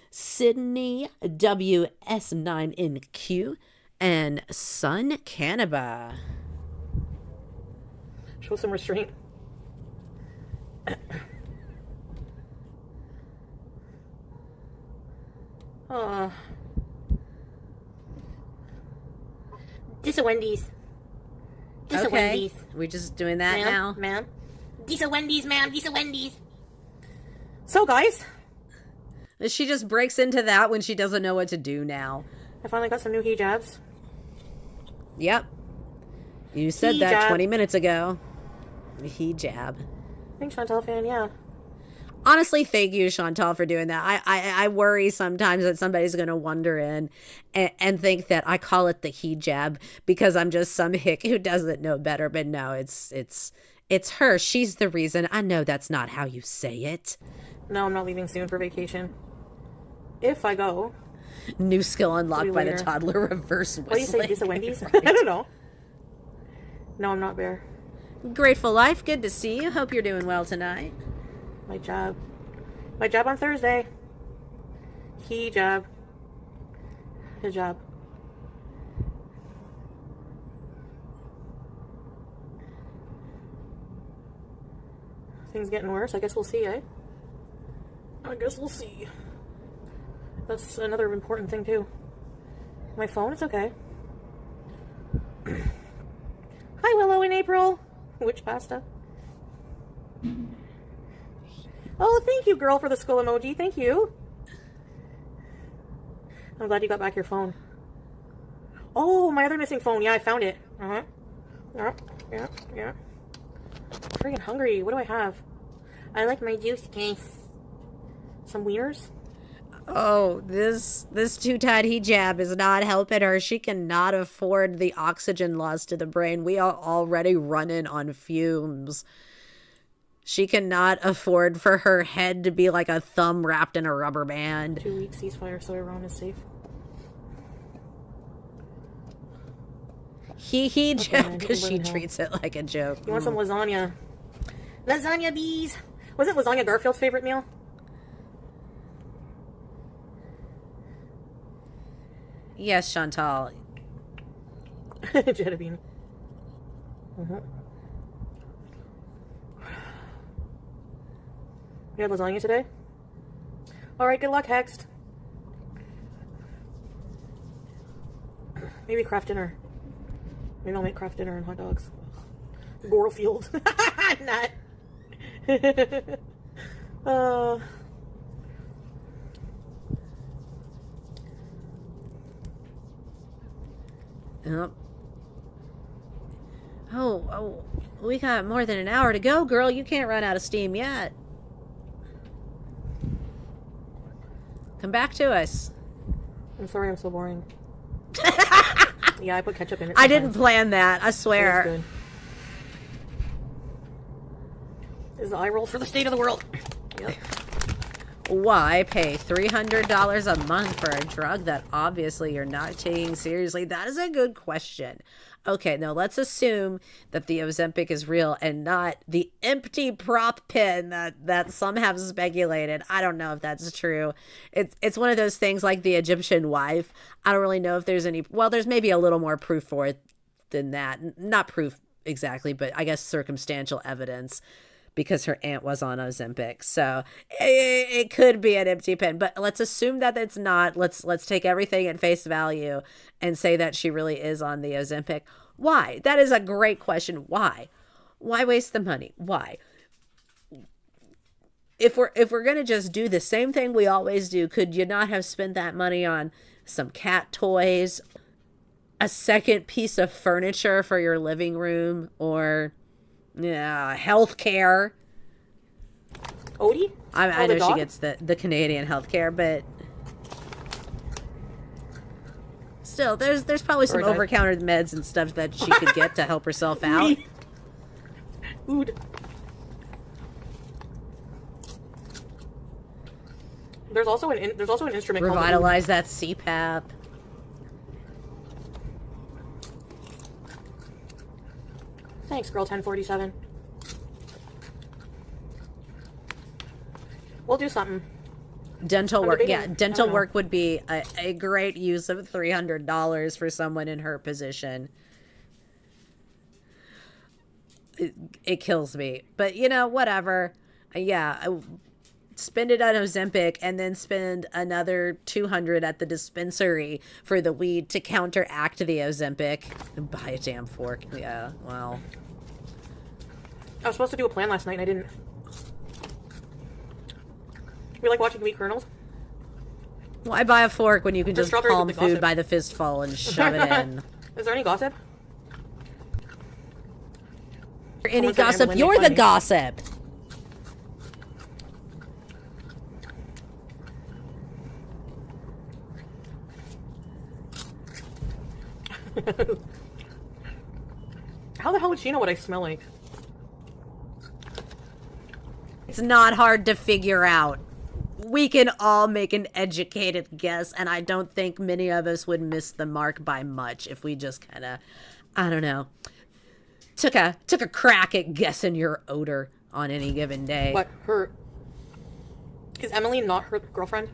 Sydney WS9NQ, and Sun Cannaba. Show some restraint. This a Wendy's. This a Wendy's. We just doing that Ma'am, now? ma'am. This a Wendy's, ma'am. This a Wendy's. So, guys, She just breaks into that when she doesn't know what to do now. I finally got some new hijabs. Yep. You said that Hijab. 20 minutes ago. Hijab. Thanks, Chantal fan, yeah. Honestly, thank you, Chantal, for doing that. I worry sometimes that somebody's going to wander in and think that I call it the hijab because I'm just some hick who doesn't know better. But no, it's her. She's the reason. I know that's not how you say it. No, I'm not leaving soon for vacation. If I go. New skill unlocked by the later. toddler reverse whistling. What do you say, this a Wendy's? I don't know. No, I'm not Bear. Grateful Life, good to see you. Hope you're doing well tonight. My job. My job on Thursday. Hijab. Hijab. Things getting worse. I guess we'll see, eh? I guess we'll see. That's another important thing, too. My phone, it's okay. Hi, Willow and April. Which pasta? Oh, thank you, girl, for the skull emoji. Thank you. I'm glad you got back your phone. Oh, my other missing phone. Yeah, I found it. Uh-huh. Yeah. I'm freaking hungry. What do I have? I like my juice case. Some wieners? Oh, this too tight hijab is not helping her. She cannot afford the oxygen loss to the brain. We are already running on fumes. She cannot afford for her head to be like a thumb wrapped in a rubber band. 2 weeks ceasefire so Iran is safe. Hijab because Okay, she treats it like a joke. You want some lasagna? Lasagna bees! Wasn't lasagna Garfield's favorite meal? Yes, Chantal. Jetta bean. You had lasagna today? Alright, good luck, Hext. Maybe craft dinner. Maybe I'll make craft dinner and hot dogs. Gorlworld. Not. Oh, oh, we got more than an hour to go, girl. You can't run out of steam yet. Come back to us. I'm sorry, I'm so boring. Yeah, I put ketchup in it. I didn't plan that, I swear. Good. This is the eye roll for the state of the world. Yep. Why pay $300 a month for a drug that obviously you're not taking seriously? That is a good question. Okay, now let's assume that the Ozempic is real and not the empty prop pin that some have speculated. I don't know if that's true. It's one of those things like the Egyptian wife. I don't really know if there's any... Well, there's maybe a little more proof for it than that. Not proof exactly, but I guess circumstantial evidence, because her aunt was on Ozempic. So it could be an empty pen, but let's assume that it's not. Let's take everything at face value and say that she really is on the Ozempic. Why? That is a great question. Why? Why waste the money? Why? If we're going to just do the same thing we always do, could you not have spent that money on some cat toys, a second piece of furniture for your living room, or healthcare? Odie? I know she gets the Canadian healthcare, but still, there's probably some over-counter meds and stuff that she could get to help herself out. Ood. There's also an instrument Revitalize that CPAP. Thanks, girl 1047. We'll do something. Dental work. Yeah, dental work would be a great use of $300 for someone in her position. It kills me. But, whatever. Yeah, spend it on Ozempic and then spend another $200 at the dispensary for the weed to counteract the Ozempic. And buy a damn fork. Yeah, well. I was supposed to do a plan last night and I didn't. We like watching Wheat Kernels. Why buy a fork when you can just palm food gossip by the fistful and shove it in? Is there any gossip? Any gossip? You're the gossip. How the hell would she know what I smell like? It's not hard to figure out. We can all make an educated guess, and I don't think many of us would miss the mark by much if we just kind of, I don't know, took a crack at guessing your odor on any given day. What, is Emily not her girlfriend?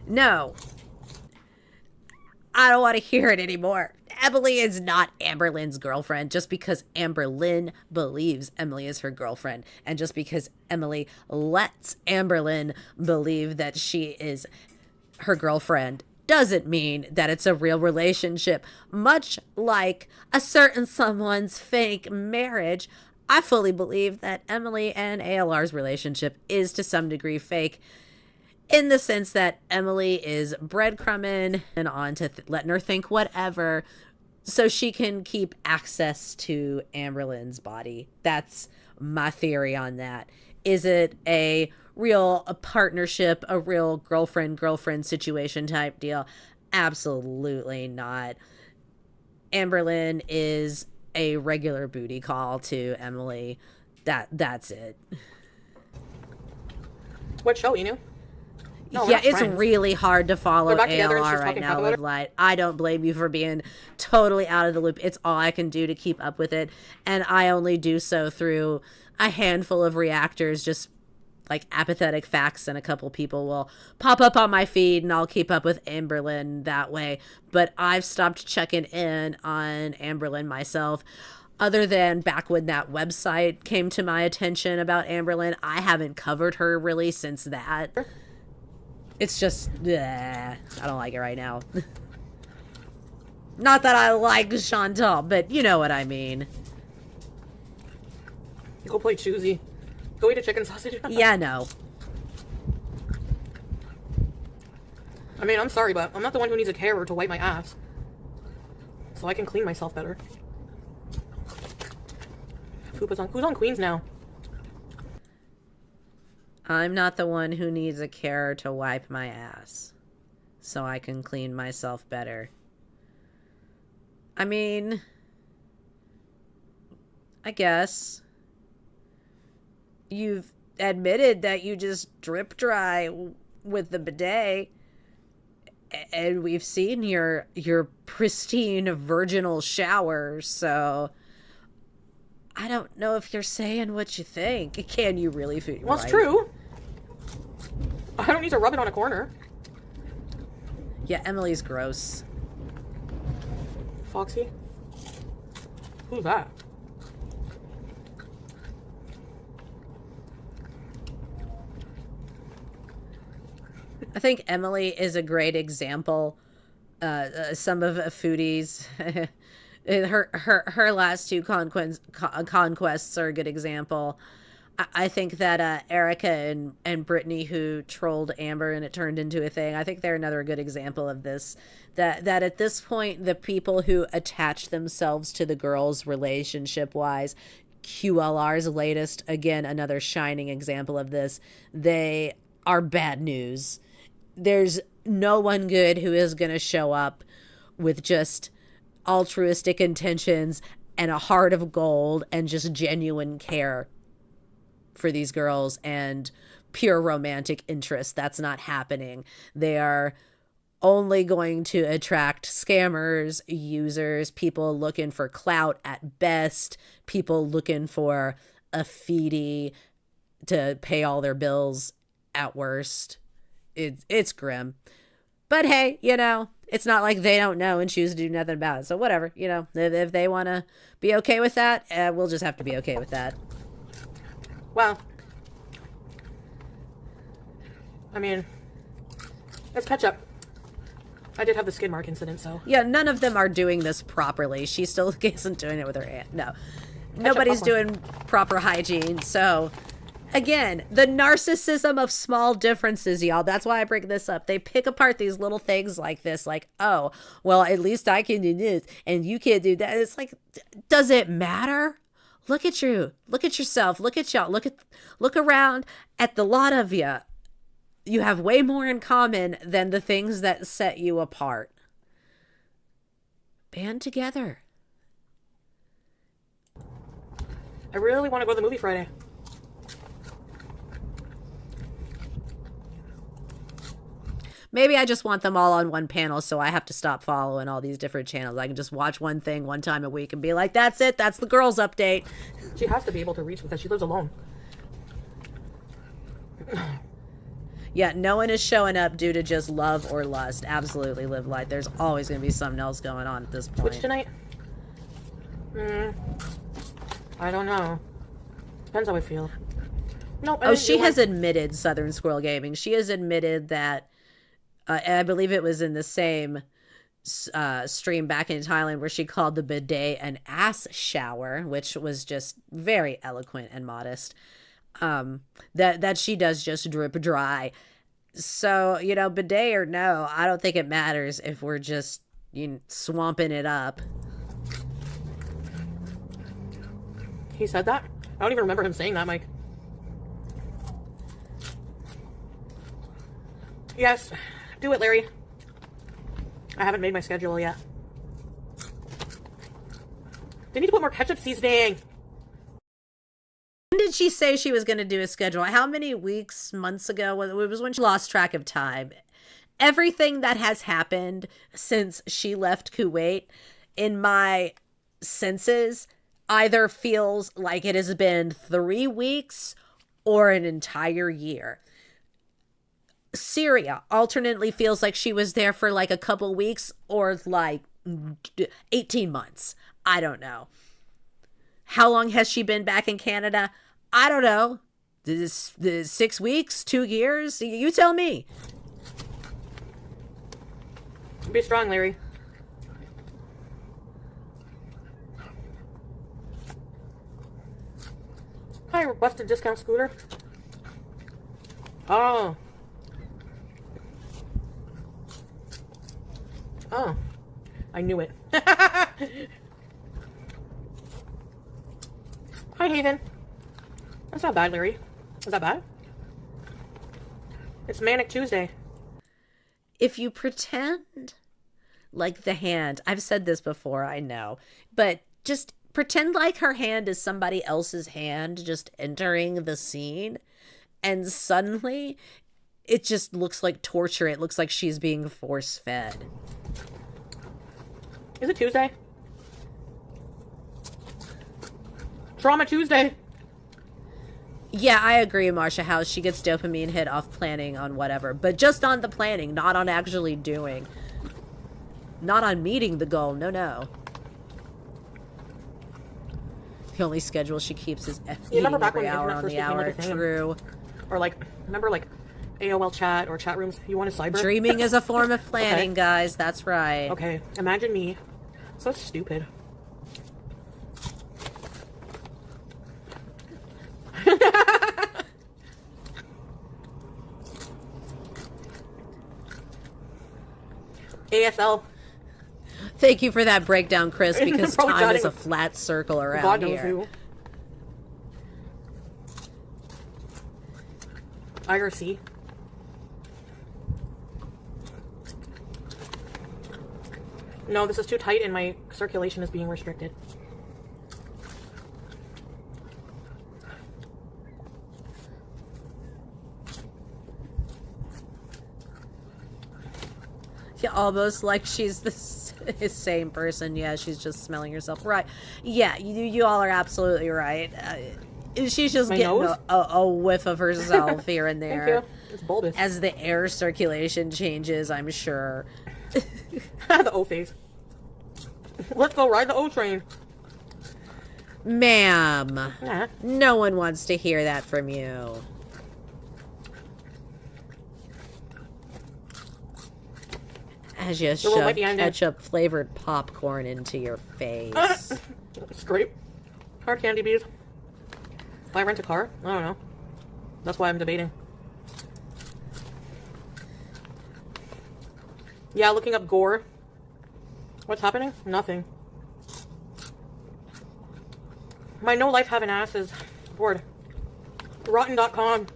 No. I don't want to hear it anymore. Emily is not Amberlynn's girlfriend just because Amberlynn believes Emily is her girlfriend. And just because Emily lets Amberlynn believe that she is her girlfriend doesn't mean that it's a real relationship. Much like a certain someone's fake marriage, I fully believe that Emily and ALR's relationship is to some degree fake, in the sense that Emily is breadcrumbing and on to letting her think whatever so she can keep access to Amberlynn's body. That's my theory on that. Is it a partnership, a real girlfriend situation type deal? Absolutely not. Amberlynn is a regular booty call to Emily. That's it. What show, you knew? No, yeah, it's really hard to follow ALR right now with Light. I don't blame you for being totally out of the loop. It's all I can do to keep up with it. And I only do so through a handful of reactors, just like apathetic facts, and a couple people will pop up on my feed and I'll keep up with Amberlynn that way. But I've stopped checking in on Amberlynn myself. Other than back when that website came to my attention about Amberlynn, I haven't covered her really since that. It's just, I don't like it right now. Not that I like Chantal, but you know what I mean. Go play Choosy. Go eat a chicken sausage. Yeah, no. I mean, I'm sorry, but I'm not the one who needs a carer to wipe my ass. So I can clean myself better. Who's on Queens now? I'm not the one who needs a carer to wipe my ass. So I can clean myself better. I mean, I guess you've admitted that you just drip dry with the bidet, and we've seen your pristine virginal shower, so I don't know if you're saying what you think. Can you really feel Well, it's true. I don't need to rub it on a corner. Yeah, Emily's gross. Foxy? Who's that? I think Emily is a great example. Some of Foodie's her last two conquests are a good example. I think that Erica and Brittany, who trolled Amber and it turned into a thing, I think they're another good example of this. That at this point, the people who attach themselves to the girls relationship wise, QLR's latest, again, another shining example of this, they are bad news. There's no one good who is going to show up with just altruistic intentions and a heart of gold and just genuine care for these girls and pure romantic interest. That's not happening. They are only going to attract scammers, users, people looking for clout at best, people looking for a feedie to pay all their bills at worst. It's grim. But hey, you know, it's not like they don't know and choose to do nothing about it. So whatever, you know, if they want to be okay with that, we'll just have to be okay with that. Well, I mean, let's catch up. I did have the skid mark incident, so. Yeah, none of them are doing this properly. She still isn't doing it with her aunt. No. Nobody's doing proper hygiene. So, again, the narcissism of small differences, y'all. That's why I bring this up. They pick apart these little things like this, like, oh, well, at least I can do this and you can't do that. It's like, does it matter? Look at you. Look at yourself. Look at y'all. Look around at the lot of you. You have way more in common than the things that set you apart. Band together. I really want to go to the movie Friday. Maybe I just want them all on one panel, so I have to stop following all these different channels. I can just watch one thing one time a week and be like, that's it. That's the girls' update. She has to be able to reach because she lives alone. Yeah, no one is showing up due to just love or lust. Absolutely live life. There's always going to be something else going on at this point. Twitch tonight? I don't know. Depends how I feel. No. Oh, she has admitted Southern Squirrel Gaming. She has admitted that, I believe it was in the same stream back in Thailand where she called the bidet an ass shower, which was just very eloquent and modest. That she does just drip dry. So, you know, bidet or no, I don't think it matters if we're just, you know, swamping it up. He said that? I don't even remember him saying that, Mike. Yes, do it, Larry. I haven't made my schedule yet. They need to put more ketchup seasoning. When did she say she was going to do a schedule? How many weeks, months ago? It was when she lost track of time. Everything that has happened since she left Kuwait, in my senses, either feels like it has been 3 weeks or an entire year. Syria alternately feels like she was there for like a couple weeks or like 18 months. I don't know. How long has she been back in Canada? I don't know. This 6 weeks, 2 years? You tell me. Be strong, Larry. Hi, requested discount scooter. Oh. Oh, I knew it. Hi, Haven. That's not bad, Larry. Is that bad? It's Manic Tuesday. If you pretend like the hand, I've said this before, I know, but just pretend like her hand is somebody else's hand just entering the scene, and suddenly it just looks like torture. It looks like she's being force-fed. Is it Tuesday? Trauma Tuesday. Yeah, I agree, Marsha, how she gets dopamine hit off planning on whatever, but just on the planning, not on actually doing. Not on meeting the goal, no. The only schedule she keeps is eating every hour on the hour. True. Or like, remember like AOL chat or chat rooms? You want to cyber? Dreaming is a form of planning, Okay. guys. That's right. Okay, imagine me. So stupid. ASL. Thank you for that breakdown, Chris, because Probably time is chatting a flat circle around God knows here. who. IRC. No, this is too tight and my circulation is being restricted. Yeah, almost like she's the same person. Yeah, she's just smelling herself. Right. Yeah, you all are absolutely right. She's just My getting nose? a whiff of herself here and there. Thank you. It's bulbous. As the air circulation changes, I'm sure. The O phase. Let's go ride the O train. Ma'am, Yeah. no one wants to hear that from you. As you shove might be ended. ketchup-flavored popcorn into your face. It's great. Hard candy bees. If I rent a car, I don't know. That's why I'm debating. Yeah, looking up gore. What's happening? Nothing. My no life having ass is bored. Rotten.com.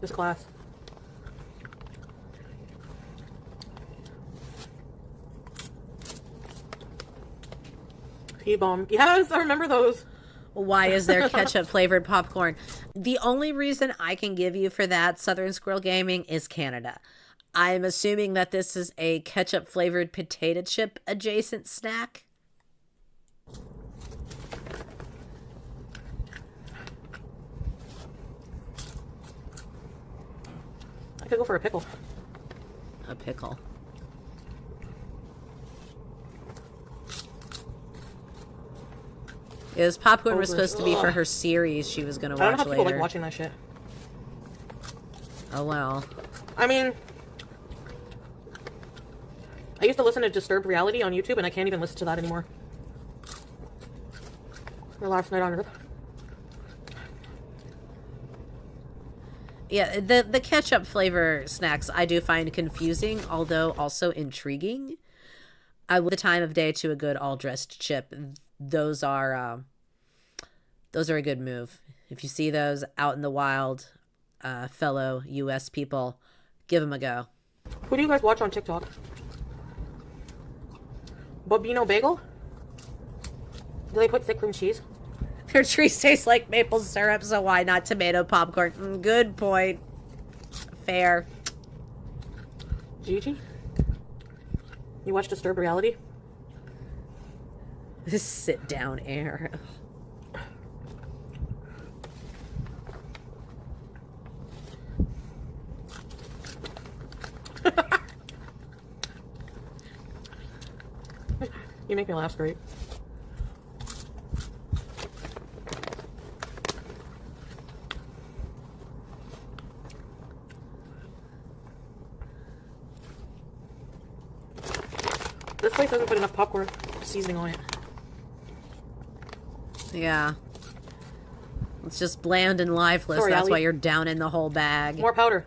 This class. P-bomb. Yes, I remember those. Why is there ketchup-flavored popcorn? The only reason I can give you for that, Southern Squirrel Gaming, is Canada. I'm assuming that this is a ketchup-flavored potato chip adjacent snack. I could go for a pickle. A pickle. Yeah, this popcorn was supposed to be for her series she was going to I don't know watch how people later. like watching that shit. Oh, well. I mean, I used to listen to Disturbed Reality on YouTube, and I can't even listen to that anymore. The Last Night on Earth. Yeah, the ketchup flavor snacks I do find confusing, although also intriguing. The time of day to a good all-dressed chip, those are a good move. If you see those out in the wild, fellow U.S. people, give them a go. Who do you guys watch on TikTok? Bobino Bagel? Do they put thick cream cheese? Their trees taste like maple syrup, so why not tomato popcorn? Good point. Fair. Gigi? You watch Disturbed Reality? This sit-down air. You make me laugh great. This place doesn't put enough popcorn seasoning on it. Yeah. It's just bland and lifeless. Sorry, That's Allie. why you're down in the whole bag. More powder.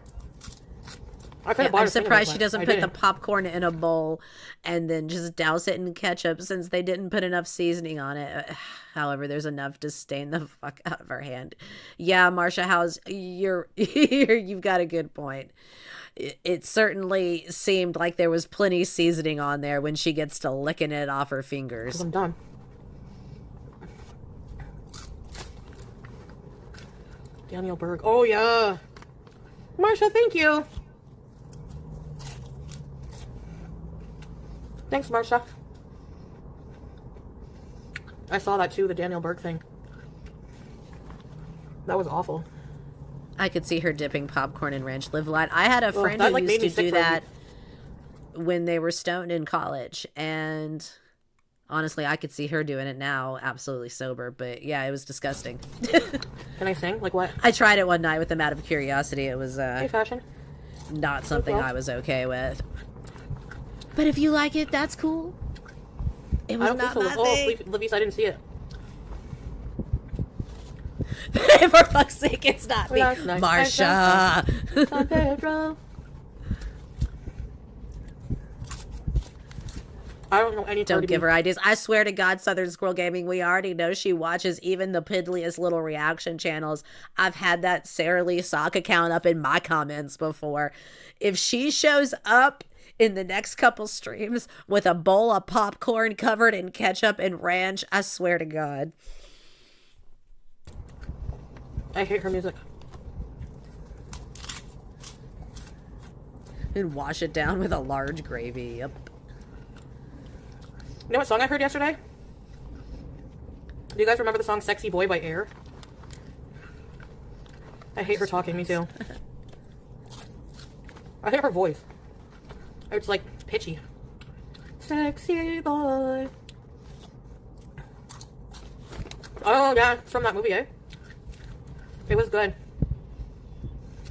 I could Yeah, have bought I'm a thing of it, surprised she but doesn't I put the didn't. popcorn in a bowl and then just douse it in ketchup since they didn't put enough seasoning on it. However, there's enough to stain the fuck out of her hand. Yeah, Marsha House, you've got a good point. It certainly seemed like there was plenty seasoning on there when she gets to licking it off her 'Cause fingers. I'm done. Daniel Berg. Oh, yeah. Marsha, thank you. Thanks, Marsha. I saw that too, the Daniel Berg thing. That was awful. I could see her dipping popcorn in ranch live light. I had a friend that, who like, used made me to sick do for a that when they were stoned in college, and honestly, I could see her doing it now, absolutely sober. But yeah, it was disgusting. Can I sing? Like what? I tried it one night with them out of curiosity. It was Hey, fashion. not something well. I was okay with. But if you like it, that's cool. It I was don't think not so. my thing. Oh, Lavis, I didn't see it. For fuck's sake, it's not me. Last night, Marsha. San Pedro. I don't know any Don't Cardi give B. her ideas. I swear to God, Southern Squirrel Gaming, we already know she watches even the piddliest little reaction channels. I've had that Sarah Lee Sock account up in my comments before. If she shows up in the next couple streams with a bowl of popcorn covered in ketchup and ranch, I swear to God. I hate her music. And wash it down with a large gravy. Yep. You know what song I heard yesterday? Do you guys remember the song Sexy Boy by Air? I hate her talking, me too. I hate her voice. It's like pitchy. Sexy boy. Oh yeah, it's from that movie, eh? It was good.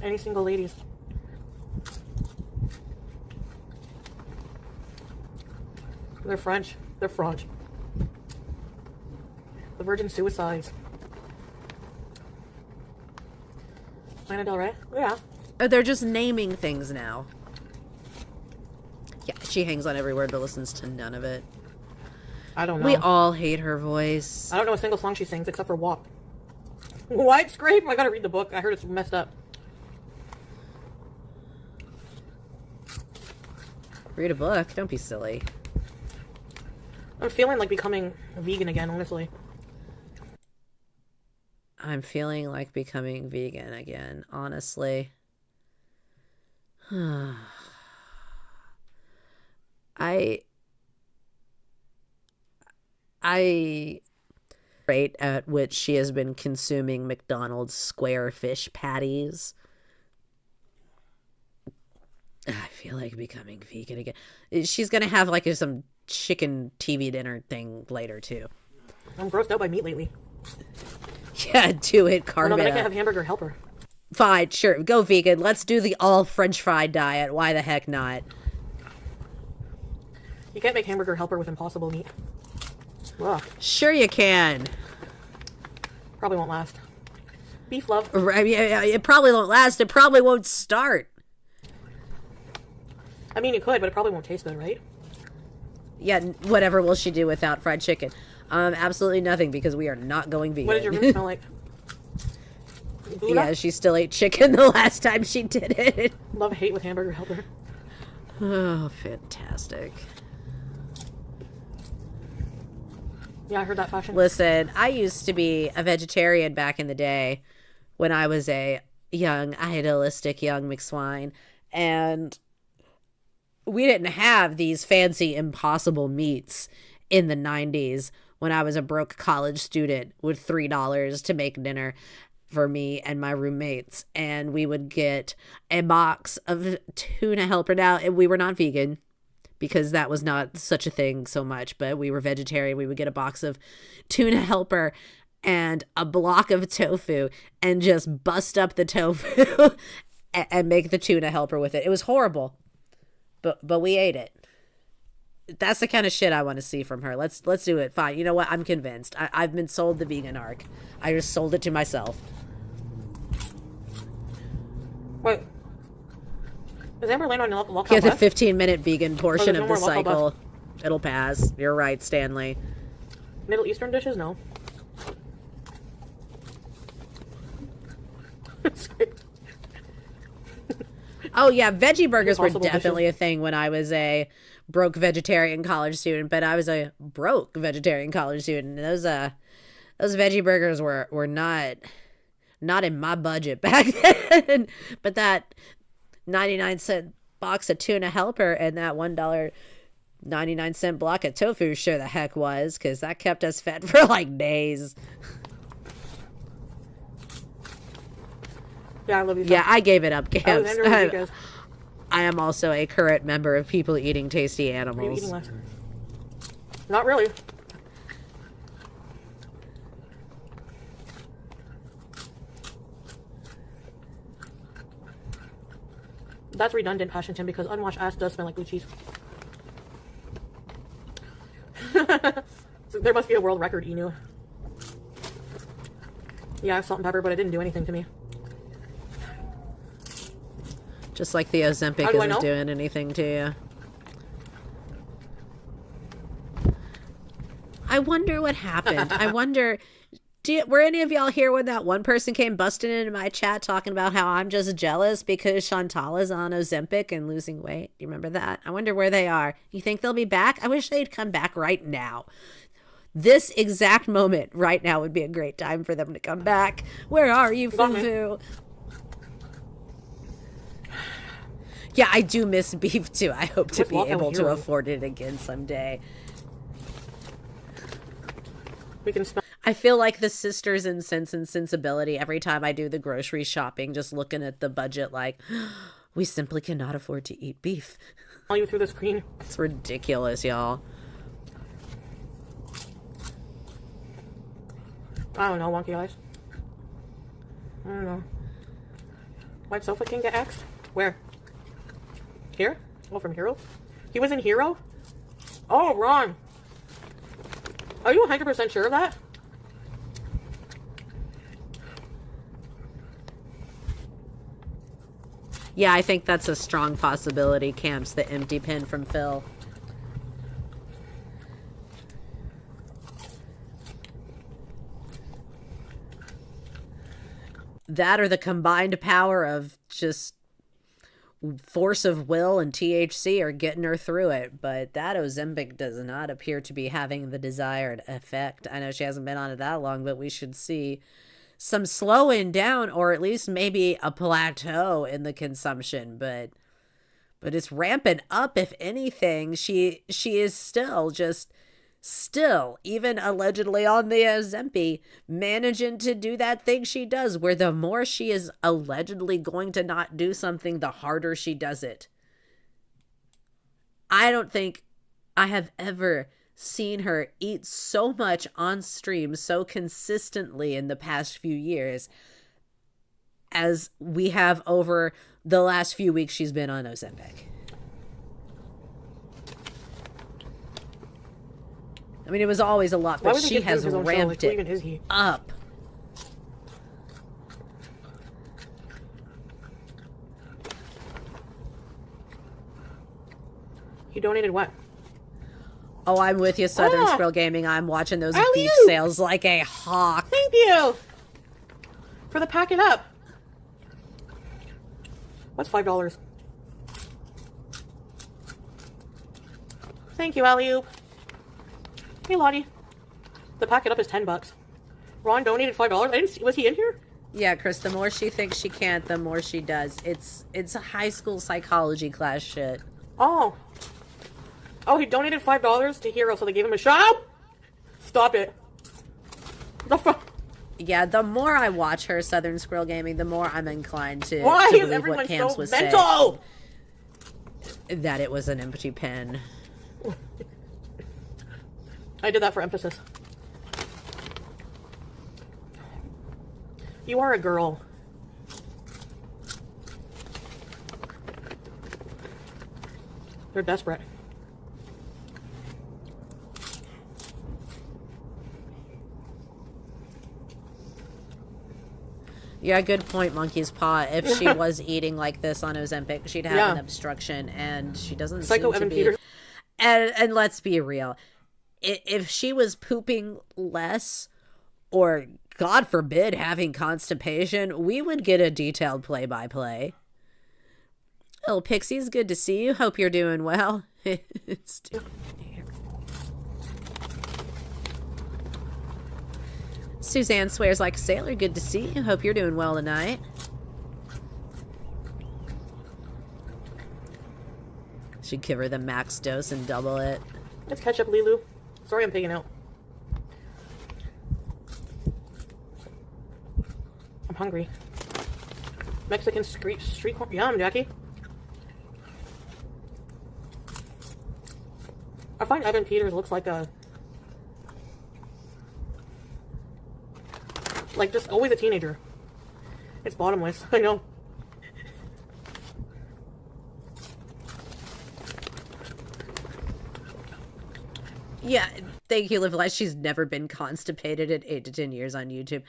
Any single ladies? They're French. They're French. The Virgin Suicides. Lana Del Rey? Yeah. Oh, they're just naming things now. Yeah, she hangs on every word but listens to none of it. I don't know. We all hate her voice. I don't know a single song she sings except for Walk. White Scrape? I gotta read the book. I heard it's messed up. Read a book. Don't be silly. I'm feeling like becoming vegan again, honestly. I'm feeling like becoming vegan again, honestly. I rate at which she has been consuming McDonald's square fish patties. I feel like becoming vegan again. She's gonna have like some chicken TV dinner thing later too. I'm grossed out by meat lately. Yeah, do it, Oh carve no, then it I can't up. have hamburger helper. Fine, sure, go vegan. Let's do the all French fry diet. Why the heck not? You can't make hamburger helper with impossible meat. Ugh, Sure you can. probably won't last. Beef love. Right, yeah, it probably won't last. It probably won't start. I mean, it could, but it probably won't taste good, right? Yeah, whatever will she do without fried chicken? Absolutely nothing because we are not going vegan. What does your room smell like? Buddha? Yeah, she still ate chicken the last time she did it. Love hate with hamburger helper. Oh, fantastic. Yeah, I heard that fashion. Listen, I used to be a vegetarian back in the day when I was a young, idealistic young McSwine. And we didn't have these fancy impossible meats in the 90s when I was a broke college student with $3 to make dinner for me and my roommates. And we would get a box of tuna helper. Now, we were not vegan because that was not such a thing so much, but we were vegetarian. We would get a box of tuna helper and a block of tofu and just bust up the tofu and make the tuna helper with it. It was horrible. But we ate it. That's the kind of shit I want to see from her. Let's do it. Fine. You know what? I'm convinced. I've been sold the vegan arc. I just sold it to myself. Wait. Is Amber Lane on Lockout Yeah, the West? 15-minute vegan portion there's of no the more Lockout cycle. It'll pass. You're right, Stanley. Middle Eastern dishes? No. Oh, yeah, veggie burgers were Impossible definitely a thing when I was a broke vegetarian college student, but I was a broke vegetarian college student. Those veggie burgers were not in my budget back then. But that 99-cent box of tuna helper and that $1.99 block of tofu sure the heck was, because that kept us fed for like days. Yeah, I love you. Yeah, I gave it up, Camps. Alexander Rodriguez. I am also a current member of People Eating Tasty What are you Animals. eating last? Not really. That's redundant, Washington, because unwashed ass does smell like blue cheese. So there must be a world record, Enu. Yeah, I have salt and pepper, but it didn't do anything to me. Just like the Ozempic How do I isn't know? doing anything to you. I wonder what happened. I wonder, were any of y'all here when that one person came busting into my chat talking about how I'm just jealous because Chantal is on Ozempic and losing weight? Do you remember that? I wonder where they are. You think they'll be back? I wish they'd come back right now. This exact moment right now would be a great time for them to come back. Where are you, Fufu? Yeah, I do miss beef too. I hope to be able to afford it again someday. We can smell. I feel like the sisters in Sense and Sensibility every time I do the grocery shopping, just looking at the budget like, we simply cannot afford to eat beef. All you through the screen. It's ridiculous, y'all. I don't know, wonky eyes. I don't know. White Sofa King get axed? Where? Here? Oh, from Hero? He was in Hero? Oh, Ron. Are you 100% sure of that? Yeah, I think that's a strong possibility, Camps, the empty pin from Phil. That or the combined power of just force of will and THC are getting her through it, but that Ozempic does not appear to be having the desired effect. I know she hasn't been on it that long, but we should see some slowing down, or at least maybe a plateau in the consumption, but it's ramping up. If anything, she is still even allegedly on the Ozempic, managing to do that thing she does, where the more she is allegedly going to not do something, the harder she does it. I don't think I have ever seen her eat so much on stream so consistently in the past few years as we have over the last few weeks she's been on Ozempic. I mean, it was always a lot, but she has ramped it up. He donated what? Oh, I'm with you, Southern Squirrel Gaming. I'm watching those beef sales like a hawk. Thank you for the pack it up. What's $5? Thank you, Alley-oop. Hey, Lottie. The pack it up is $10. Ron donated $5. I didn't see, was he in here? Yeah, Chris, the more she thinks she can't, the more she does. It's a high school psychology class shit. Oh. Oh, he donated $5 to Hero, so they gave him a shot. Stop it. The fuck? Yeah, the more I watch her, Southern Squirrel Gaming, the more I'm inclined to Why is believe everyone what Camps so was mental? saying. That it was an empty pen. I did that for emphasis. You are a girl. They're desperate. Yeah, good point, Monkey's Paw. If she was eating like this on Ozempic, she'd have an obstruction, and she doesn't Psycho seem to Evan be. Peters. And let's be real. If she was pooping less, or God forbid having constipation, we would get a detailed play-by-play. Oh, Pixie's good to see you. Hope you're doing well. It's Suzanne swears like a sailor. Good to see you. Hope you're doing well tonight. Should give her the max dose and double it. Let's catch up, Lilu. Sorry I'm pigging out. I'm hungry. Mexican street corn. Yum, Jackie. I find Evan Peters looks like a... like just always a teenager. It's bottomless. I know. Yeah, thank you, Liv. She's never been constipated in 8 to 10 years on YouTube.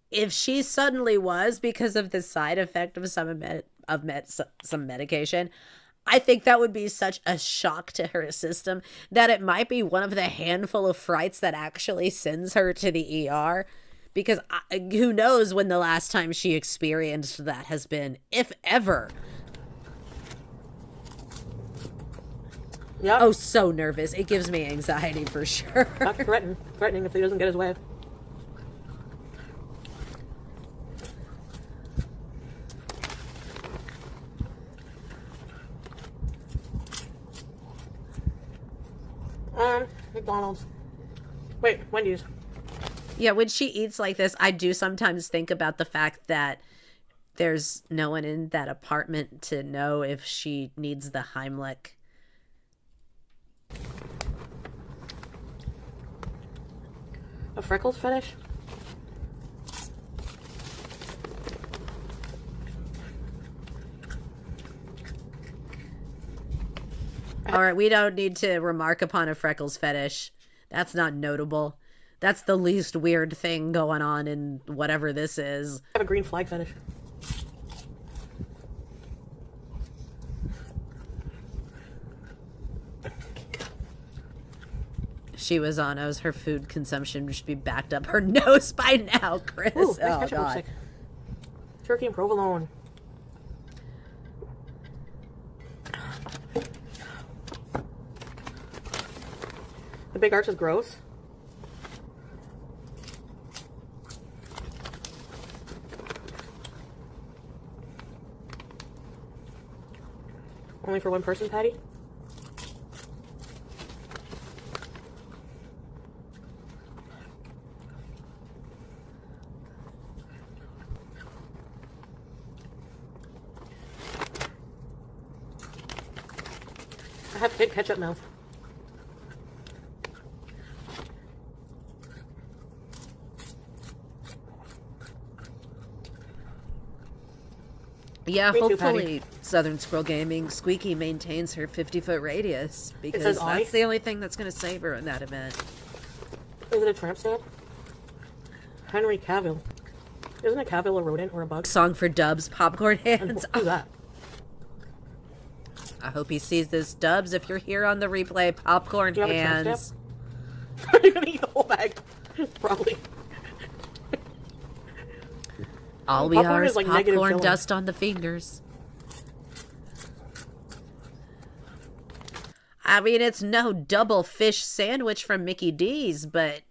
If she suddenly was because of the side effect of some medication, I think that would be such a shock to her system that it might be one of the handful of frights that actually sends her to the ER. Because who knows when the last time she experienced that has been, if ever. Yeah. Oh, so nervous. It gives me anxiety for sure. Not threatening if he doesn't get his way. McDonald's. Wait, Wendy's. Yeah, when she eats like this, I do sometimes think about the fact that there's no one in that apartment to know if she needs the Heimlich. A freckles fetish? All right, we don't need to remark upon a freckles fetish. That's not notable. That's the least weird thing going on in whatever this is. I have a green flag fetish. She was on O's. Her food consumption should be backed up her nose by now, Chris. Ooh, oh, God. Turkey and provolone. The big arch is gross. Only for one person, Patty? I have kid ketchup mouth. Yeah, Me too, hopefully Southern Squirrel Gaming Squeaky maintains her 50-foot radius because says that's the only thing that's going to save her in that event. Is it a tramp stamp? Henry Cavill. Isn't a Cavill a rodent or a bug? Song for Dubs, Popcorn Hands. Do that. I hope he sees this, Dubs. If you're here on the replay, Popcorn Do you have a tramp Hands. stamp? Are you gonna eat the whole bag? Probably. All we Popcorn are is is like negative popcorn filling. dust on the fingers. I mean, it's no double fish sandwich from Mickey D's, but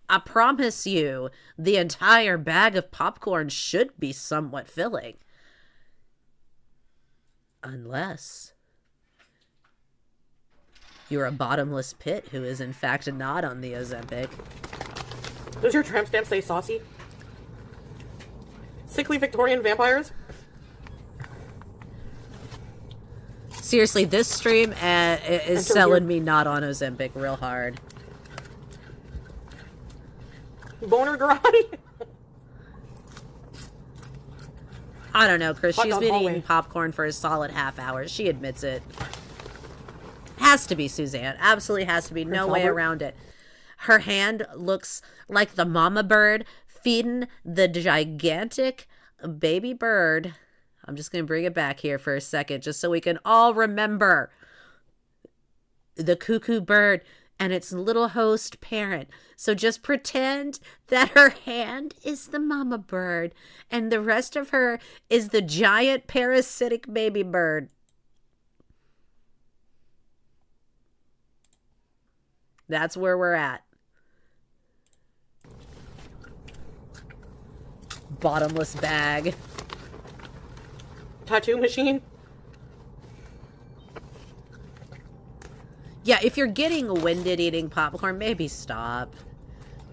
I promise you, the entire bag of popcorn should be somewhat filling. Unless you're a bottomless pit who is in fact not on the Ozempic. Does your tramp stamp say saucy? Sickly Victorian vampires? Seriously, this stream is selling me not on Ozempic real hard. Boner garage? I don't know, Chris. Hot She's dog been hallway. eating popcorn for a solid half hour. She admits it. Has to be Suzanne. Absolutely has to be. No way Albert? around it. Her hand looks like the mama bird feeding the gigantic baby bird. I'm just going to bring it back here for a second just so we can all remember the cuckoo bird and its little host parent. So just pretend that her hand is the mama bird and the rest of her is the giant parasitic baby bird. That's where we're at. Bottomless bag. Tattoo machine. Yeah, if you're getting winded eating popcorn, maybe stop.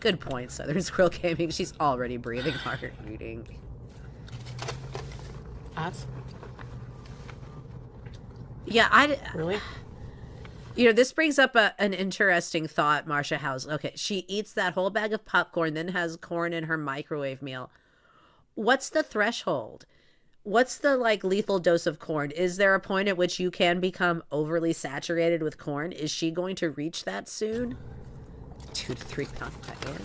Good point, Southern Squirrel Gaming. She's already breathing hard eating. Ass. Yeah, Really? You know, this brings up an interesting thought Marsha has. Okay, she eats that whole bag of popcorn, then has corn in her microwave meal. What's the threshold? What's the, like, lethal dose of corn? Is there a point at which you can become overly saturated with corn? Is she going to reach that soon? 2 to 3 pounds bag.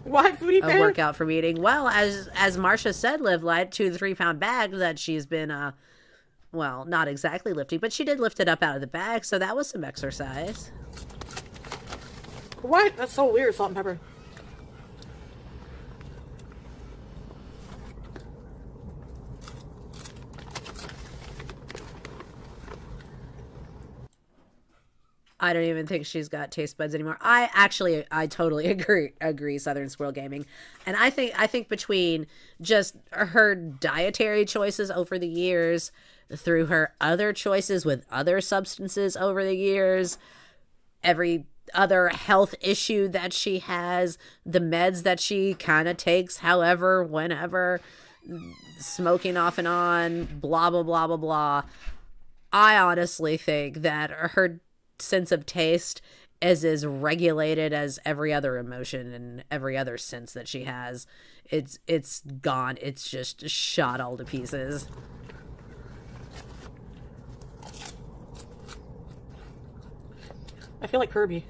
Why Foodie A fan? workout from eating. Well, as Marsha said, Liv lied, 2 to 3 pound bag that she's been, well, not exactly lifting, but she did lift it up out of the bag, so that was some exercise. What? That's so weird, salt and pepper. I don't even think she's got taste buds anymore. I totally agree, Southern Squirrel Gaming. And I think between just her dietary choices over the years, through her other choices with other substances over the years, every other health issue that she has, the meds that she kind of takes however, whenever, smoking off and on, blah, blah, blah, blah, blah. I honestly think that her sense of taste is as regulated as every other emotion and every other sense that she has. It's gone. It's just shot all to pieces. I feel like Kirby.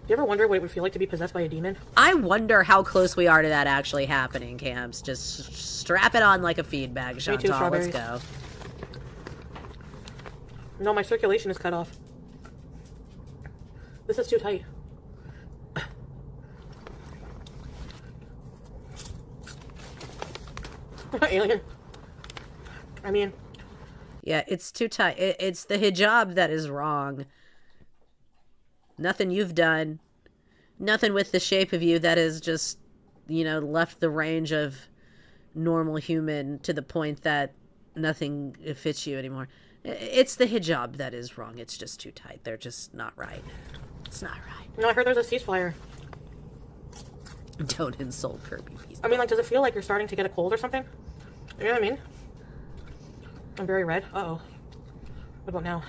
Do you ever wonder what it would feel like to be possessed by a demon? I wonder how close we are to that actually happening, Camps. Just strap it on like a feed bag, Chantal. Let's go. No, my circulation is cut off. This is too tight. Alien. I mean... Yeah, it's too tight. It's the hijab that is wrong. Nothing you've done. Nothing with the shape of you that has just, you know, left the range of normal human to the point that nothing fits you anymore. It's the hijab that is wrong. It's just too tight. They're just not right. It's not right. No, I heard there's a ceasefire. Don't insult Kirby. I mean, like, does it feel like you're starting to get a cold or something? You know what I mean? I'm very red. Uh-oh. What about now?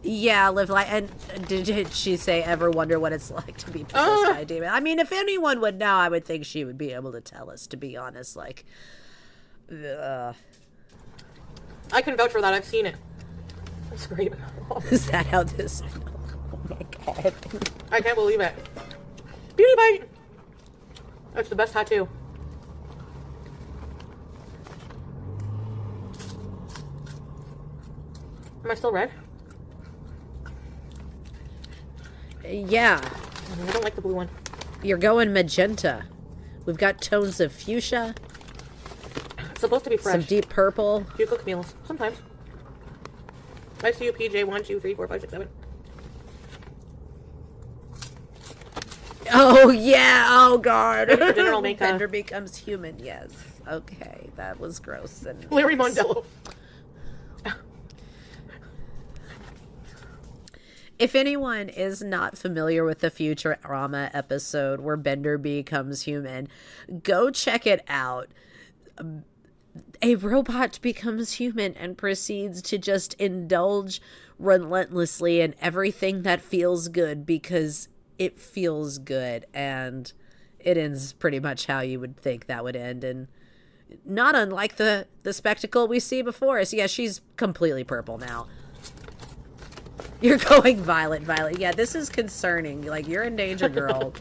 Yeah, Liv, like, and did she say ever wonder what it's like to be possessed by a demon? I mean, if anyone would know, I would think she would be able to tell us, to be honest. Like, I can vouch for that. I've seen it. That's great. Is that how this... Oh my god. I can't believe it. Beauty bite! That's the best tattoo. Am I still red? Yeah. I don't like the blue one. You're going magenta. We've got tones of fuchsia. It's supposed to be fresh. Some deep purple. Do you cook meals? Sometimes. I see you, PJ. 1, 2, 3, 4, 5, 6, 7. Oh, yeah. Oh, God. Dinner will make Bender becomes human. Yes. Okay. That was gross. And Larry Mondello. If anyone is not familiar with the Futurama episode where Bender becomes human, go check it out. A robot becomes human and proceeds to just indulge relentlessly in everything that feels good because it feels good, and it ends pretty much how you would think that would end. And Not unlike the spectacle we see before us. Yeah, she's completely purple now. You're going violet. Yeah, this is concerning. Like, you're in danger, girl.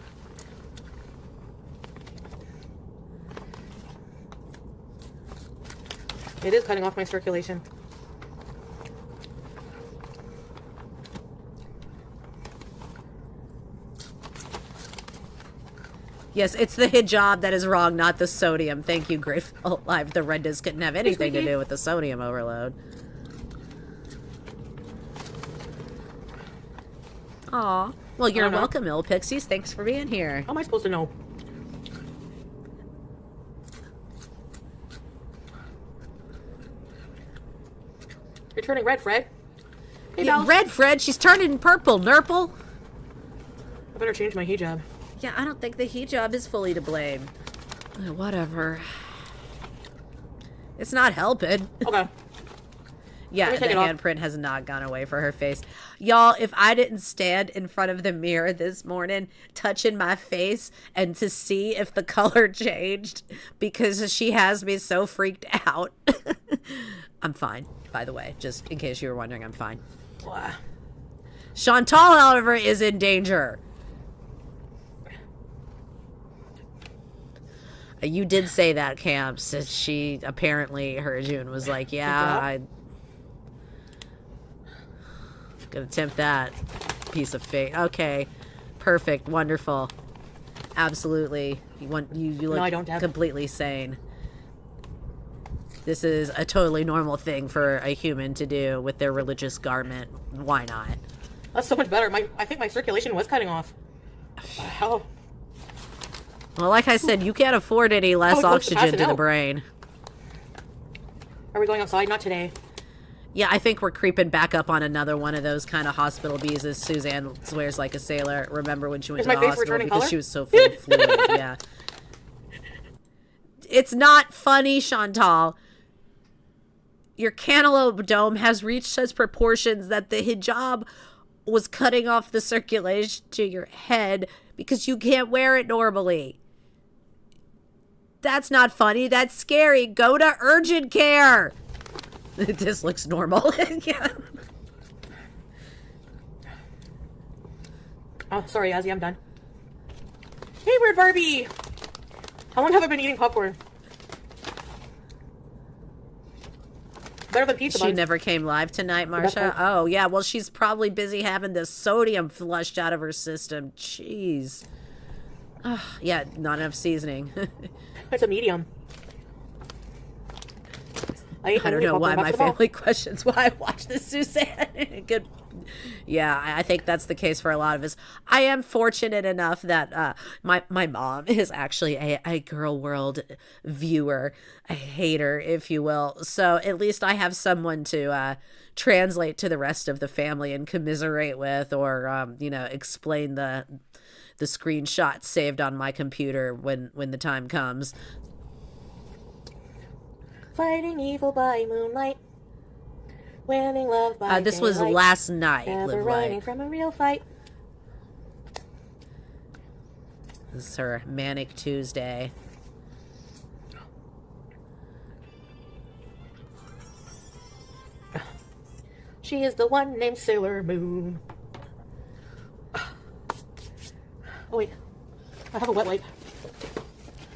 It is cutting off my circulation. Yes, it's the hijab that is wrong, not the sodium. Thank you, Grateful Live. The Rendas couldn't have anything to do with the sodium overload. Aw. Well, you're welcome, Ill Pixies. Thanks for being here. How am I supposed to know? You're turning red, Fred. Hey, Yeah, red, Fred. She's turning purple, Nurple. I better change my hijab. Yeah, I don't think the hijab is fully to blame. Whatever. It's not helping. Okay. Yeah, the handprint has not gone away for her face. Y'all, if I didn't stand in front of the mirror this morning, touching my face, and to see if the color changed, because she has me so freaked out. I'm fine, by the way, just in case you were wondering, I'm fine. Wow. Chantal, however, is in danger. You did say that, Camps. She apparently, her June was like, yeah, I gonna attempt that piece of fake. Okay, perfect, wonderful, absolutely. You look No, I don't, Dad. completely sane. This is a totally normal thing for a human to do with their religious garment. Why not? That's so much better. I think my circulation was cutting off. Hell. Well, like I said, you can't afford any less oxygen to the brain. Are we going outside? Not today. Yeah, I think we're creeping back up on another one of those kind of hospital bees as Suzanne swears like a sailor. Remember when she went to the hospital because color? she was so full of fluid? Yeah. It's not funny, Chantal. Your cantaloupe dome has reached such proportions that the hijab was cutting off the circulation to your head because you can't wear it normally. That's not funny. That's scary. Go to urgent care. This looks normal. Yeah. Oh, sorry, Azzy, I'm done. Hey, Weird Barbie! How long have I been eating popcorn? Better than pizza buns. She never came live tonight, Marsha? Oh, yeah. Well, she's probably busy having the sodium flushed out of her system. Jeez. Oh, yeah, not enough seasoning. It's a medium. I don't know why my family questions why I watch this, Suzanne. Good. Yeah, I think that's the case for a lot of us. I am fortunate enough that my mom is actually a Girl World viewer, a hater, if you will. So at least I have someone to translate to the rest of the family and commiserate with, or explain the screenshots saved on my computer when the time comes. Fighting evil by moonlight, winning love by this was daylight. last night. Never running from a real fight. This is her Manic Tuesday. She is the one named Sailor Moon. Oh wait, I have a wet wipe.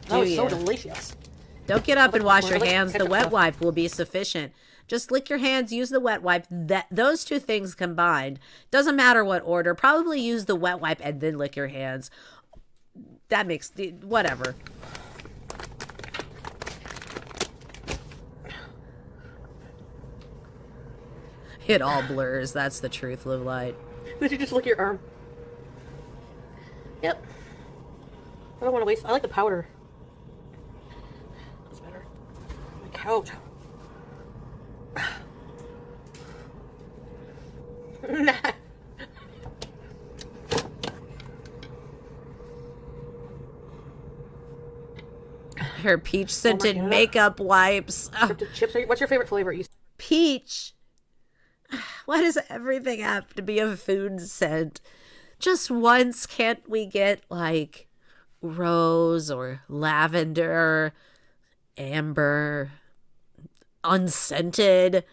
That was so delicious. Don't get up and wash your hands. The wet wipe will be sufficient. Just lick your hands, use the wet wipe. Those two things combined, doesn't matter what order, probably use the wet wipe and then lick your hands. That makes, whatever. It all blurs. That's the truth, Live Light. Did you just lick your arm? Yep. I don't want to waste. I like the powder. That's better. My couch. Nah. Her peach scented makeup wipes. Oh. Chips. What's your favorite flavor? Peach. Why does everything have to be a food scent? Just once, can't we get like rose or lavender? amber, unscented,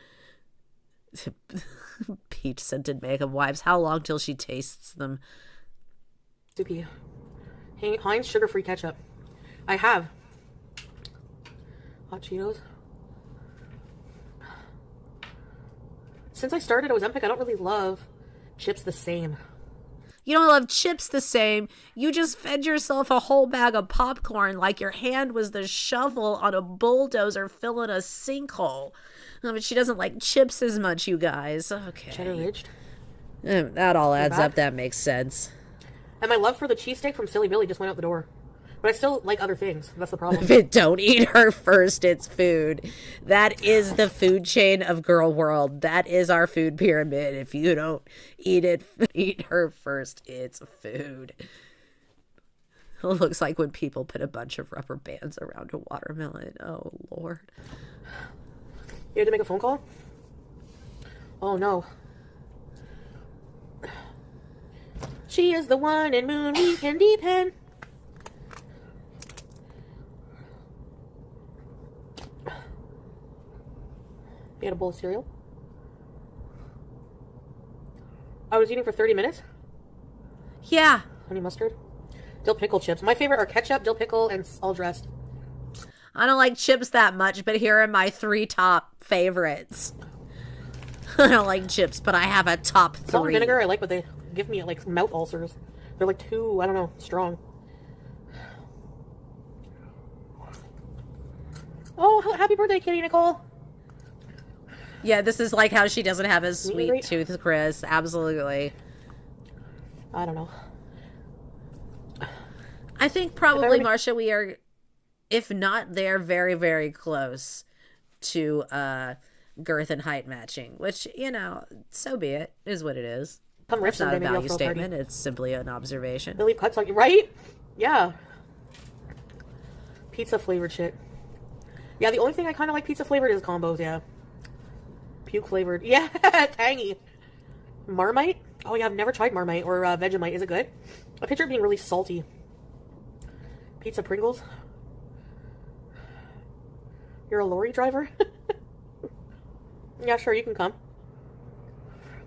peach scented makeup wipes. How long till she tastes them? Soupy. Heinz sugar-free ketchup. I have. Hot Cheetos. Since I started Ozempic, I don't really love chips the same. You don't love chips the same. You just fed yourself a whole bag of popcorn like your hand was the shovel on a bulldozer filling a sinkhole. No, but she doesn't like chips as much, you guys. Okay. Cheddar Ridged. That all adds up. That makes sense. And my love for the cheesesteak from Silly Billy just went out the door. But I still like other things. That's the problem. Don't eat her first, it's food. That is the food chain of Girl World. That is our food pyramid. If you don't eat her first, it's food. It looks like when people put a bunch of rubber bands around a watermelon. Oh, Lord. You had to make a phone call? Oh, no. She is the one in Moon we can depend. You had a bowl of cereal? I was eating for 30 minutes? Yeah. Honey mustard? Dill pickle chips. My favorite are ketchup, dill pickle, and all dressed. I don't like chips that much, but here are my 3 top favorites. I don't like chips, but I have a top 3. Salt and vinegar, I like, but they give me like mouth ulcers. They're like too, I don't know, strong. Oh, happy birthday, Kitty Nicole. Yeah, this is like how she doesn't have a sweet tooth, Chris. Absolutely. I don't know. I think probably, Marsha, we are, if not there, very, very close to girth and height matching, which, you know, so be it, is what it is. It's not a value statement. It's simply an observation. They leave cuts on you, right? Yeah. Pizza flavored shit. Yeah, the only thing I kind of like pizza flavored is combos, yeah. Puke flavored. Yeah, tangy. Marmite? Oh, yeah, I've never tried Marmite or Vegemite. Is it good? I picture it being really salty. Pizza Pringles? You're a lorry driver? Yeah, sure, you can come.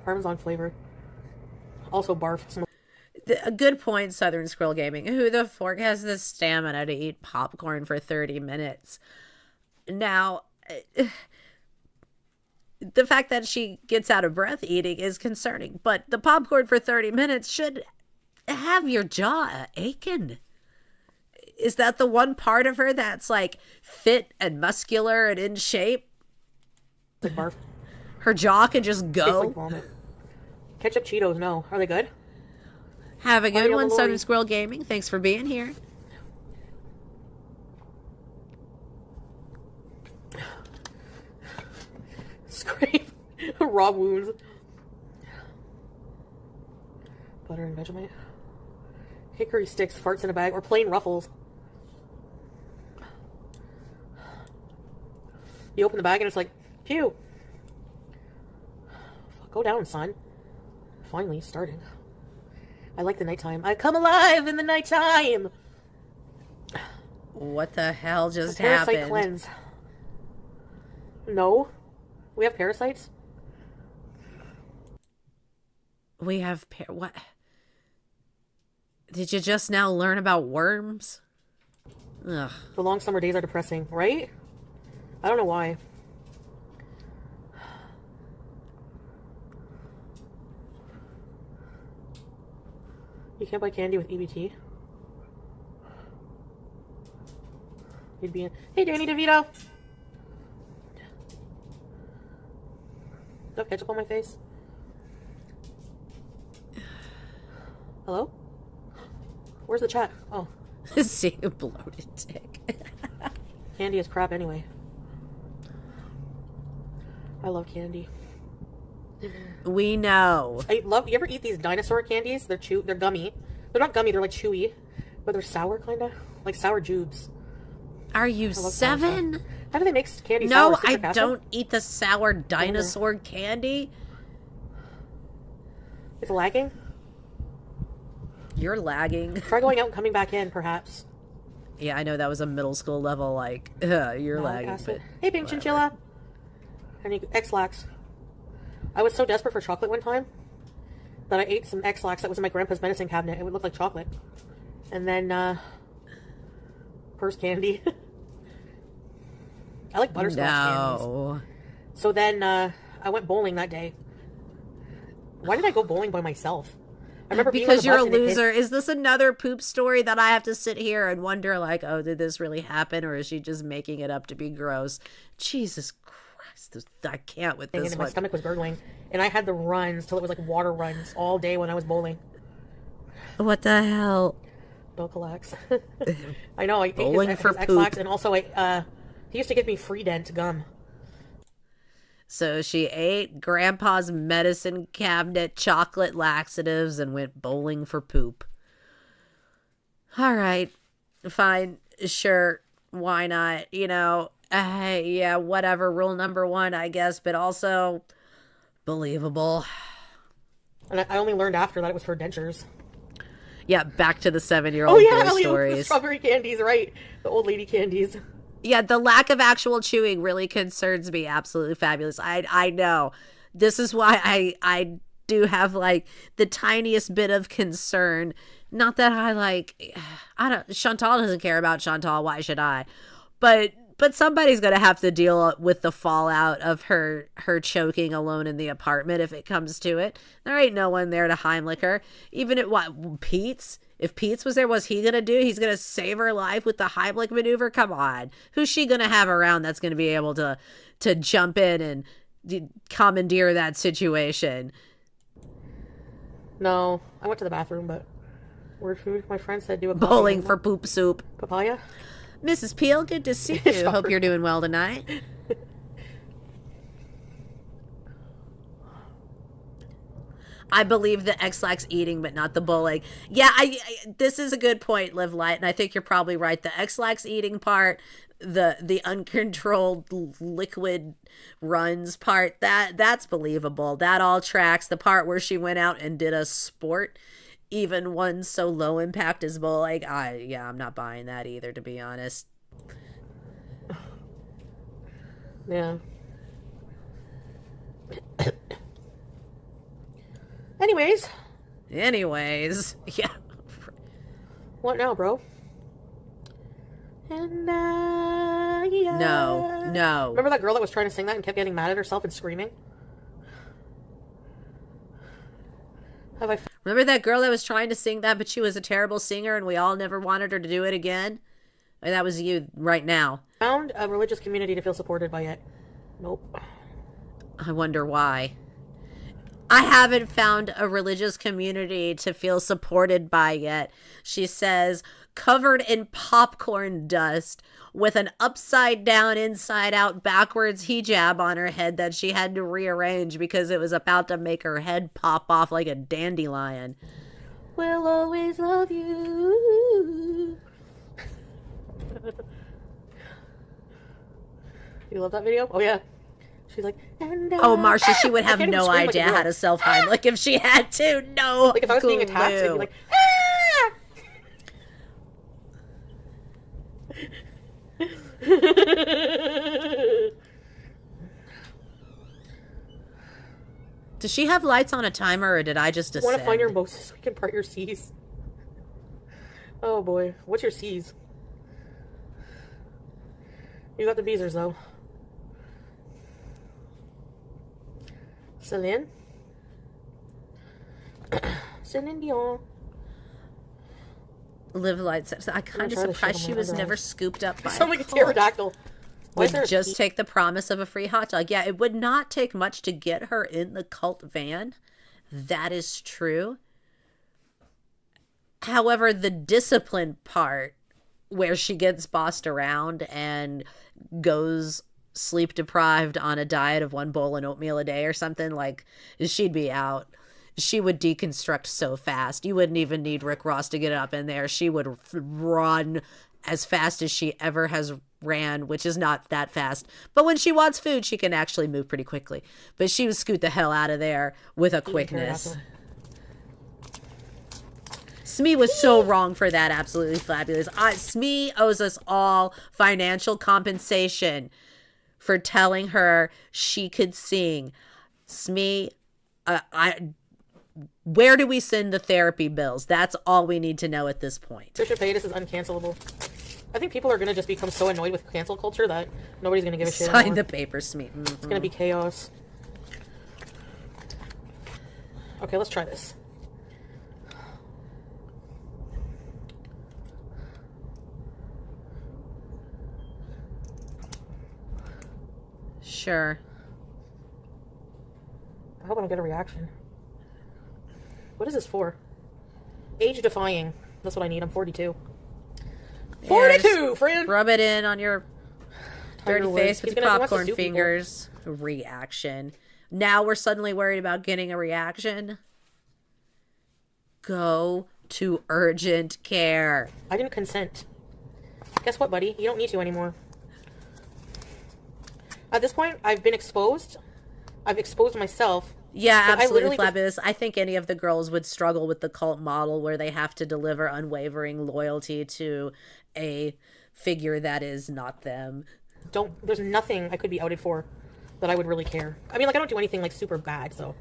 Parmesan flavored. Also barf. A good point, Southern Squirrel Gaming. Who the fork has the stamina to eat popcorn for 30 minutes? Now, the fact that she gets out of breath eating is concerning, but the popcorn for 30 minutes should have your jaw aching. Is that the one part of her that's like fit and muscular and in shape? Barf. Her jaw can just go. Like vomit. Ketchup Cheetos, no. Are they good? Have a good one, Southern Squirrel Gaming. Thanks for being here. Scrape. Raw wounds. Butter and Vegemite. Hickory sticks, farts in a bag, or plain Ruffles. You open the bag and it's like, pew. Go down, son. Finally starting. I like the nighttime. I come alive in the nighttime. What the hell just Parasite happened? cleanse. No. We have parasites? We have what? Did you just now learn about worms? Ugh. The long summer days are depressing, right? I don't know why. You can't buy candy with EBT. You'd be in. Hey, Danny DeVito. Do I have ketchup on my face? Hello? Where's the chat? Oh. See a bloated dick. Candy is crap anyway. I love candy. We know. I love. You ever eat these dinosaur candies? They're They're gummy. They're not gummy. They're like chewy, but they're sour, kind of like sour jubes. Are you 7? How do they make candy sour? No, I don't eat the sour dinosaur candy. It's lagging. You're lagging. Try going out and coming back in, perhaps. Yeah, I know that was a middle school level, like, you're Malic lagging, acid. but Hey, pink whatever. chinchilla. I need X-Lax. I was so desperate for chocolate one time that I ate some X-Lax that was in my grandpa's medicine cabinet. It would look like chocolate. And then, purse candy. I like butterscotch candies. No. So then, I went bowling that day. Why did I go bowling by myself? I remember being on Because the you're a bus and it hit- loser. Is this another poop story that I have to sit here and wonder, like, oh, did this really happen? Or is she just making it up to be gross? Jesus Christ. I can't with this and my one. stomach was gurgling. And I had the runs till it was like water runs all day when I was bowling. What the hell? Docalax. I know. I ate Bowling his for X-Lax, poop. and also he used to give me free dent gum. So she ate Grandpa's medicine cabinet chocolate laxatives and went bowling for poop. All right. Fine. Sure. Why not? You know, yeah, whatever. Rule number one, I guess, but also believable. And I only learned after that it was for dentures. Yeah, back to the 7-year-old Oh yeah, boy Ellie, the stories. strawberry candies, right? The old lady candies. Yeah, the lack of actual chewing really concerns me. Absolutely fabulous. I know. This is why I do have like the tiniest bit of concern. Not that Chantal doesn't care about Chantal. Why should I? But somebody's gonna have to deal with the fallout of her choking alone in the apartment if it comes to it. There ain't no one there to Heimlich her. Even at Pete's. If Pete's was there, was he gonna do? He's gonna save her life with the Heimlich maneuver? Come on, who's she gonna have around that's gonna be able to jump in and commandeer that situation? No, I went to the bathroom, but word food. My friend said do a Bowling for poop soup. papaya. Mrs. Peel, good to see you. Hope you're doing well tonight. I believe the X-Lax eating, but not the bowling. Yeah, this is a good point, Live Light, and I think you're probably right. The X-Lax eating part, the uncontrolled liquid runs part, that's believable. That all tracks. The part where she went out and did a sport, even one so low impact as bowling, I'm not buying that either, to be honest. Yeah. Anyways, yeah. what now, bro? And yeah. No. Remember that girl that was trying to sing that and kept getting mad at herself and screaming? Remember that girl that was trying to sing that, but she was a terrible singer and we all never wanted her to do it again? And that was you right now. Found a religious community to feel supported by it? Nope. I wonder why. I haven't found a religious community to feel supported by yet. She says, covered in popcorn dust with an upside down, inside out, backwards hijab on her head that she had to rearrange because it was about to make her head pop off like a dandelion. We'll always love you. You love that video? Oh yeah. She's like, oh, Marcia, she would have no idea how to self-Heimlich if she had to. No. Like if I was being attacked, I'd be like, Does she have lights on a timer, or did I just ascend? I want to find your Moses so we can part your C's. Oh boy, what's your C's? You got the Beezers though. Celine? Celine Dion. Live Light says, I'm kind of surprised she was never scooped up by sound like a pterodactyl. Would just take the promise of a free hot dog. Yeah, it would not take much to get her in the cult van. That is true. However, the discipline part, where she gets bossed around and goes sleep deprived on a diet of 1 bowl and oatmeal a day or something, like, she'd be out. She would deconstruct so fast. You wouldn't even need Rick Ross to get up in there. She would run as fast as she ever has ran, which is not that fast. But when she wants food, she can actually move pretty quickly. But she would scoot the hell out of there with a quickness. Smee was so wrong for that. Absolutely fabulous. Smee owes us all financial compensation for telling her she could sing. Smee, where do we send the therapy bills? That's all we need to know at this point. Trisha Paytas is uncancelable. I think people are going to just become so annoyed with cancel culture that nobody's going to give a shit Sign anymore. the paper, Smee. Mm-hmm. It's going to be chaos. Okay, let's try this. Sure. I hope I don't get a reaction. What is this for? Age defying. That's what I need. I'm 42. 42, friend! Rub it in on your dirty face with your popcorn people. fingers. Reaction. Now we're suddenly worried about getting a reaction. Go to urgent care. I didn't consent. Guess what, buddy? You don't need to anymore. At this point, I've been exposed. I've exposed myself. Yeah, absolutely fabulous. I think any of the girls would struggle with the cult model where they have to deliver unwavering loyalty to a figure that is not them. There's nothing I could be outed for that I would really care. I mean, like, I don't do anything, like, super bad, so,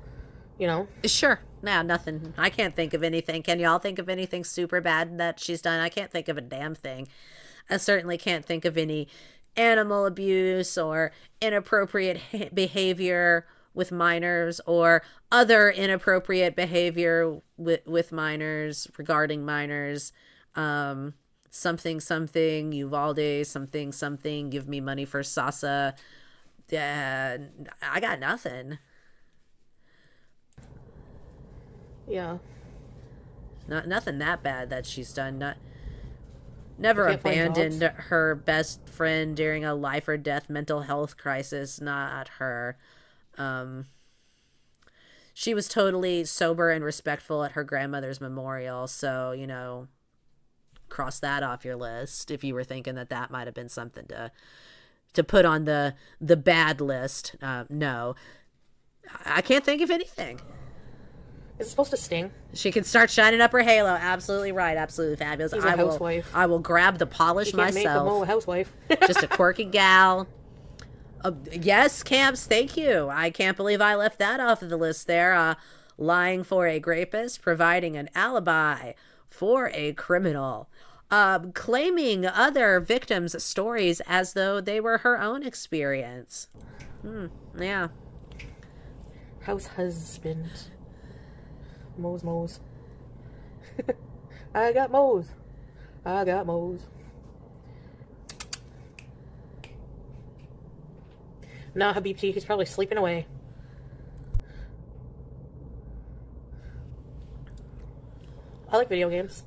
you know. Sure. No, nothing. I can't think of anything. Can y'all think of anything super bad that she's done? I can't think of a damn thing. I certainly can't think of any animal abuse or inappropriate behavior with minors or other inappropriate behavior with minors, regarding minors. Something, Uvalde, something, give me money for Sasa. I got nothing. Yeah. Nothing that bad that she's done. Never abandoned her best friend during a life or death mental health crisis. Not her. She was totally sober and respectful at her grandmother's memorial. So, you know, cross that off your list if you were thinking that might have been something to put on the bad list. No, I can't think of anything. Is it supposed to sting? She can start shining up her halo. Absolutely right. Absolutely fabulous. She's a housewife. I will grab the polish myself. Make the Mo a housewife. Just a quirky gal. Yes, Camps, thank you. I can't believe I left that off of the list there. Lying for a rapist, providing an alibi for a criminal. Claiming other victims' stories as though they were her own experience. Yeah. House husband. Mo's. I got Mo's. Nah, Habibti, he's probably sleeping away. I like video games.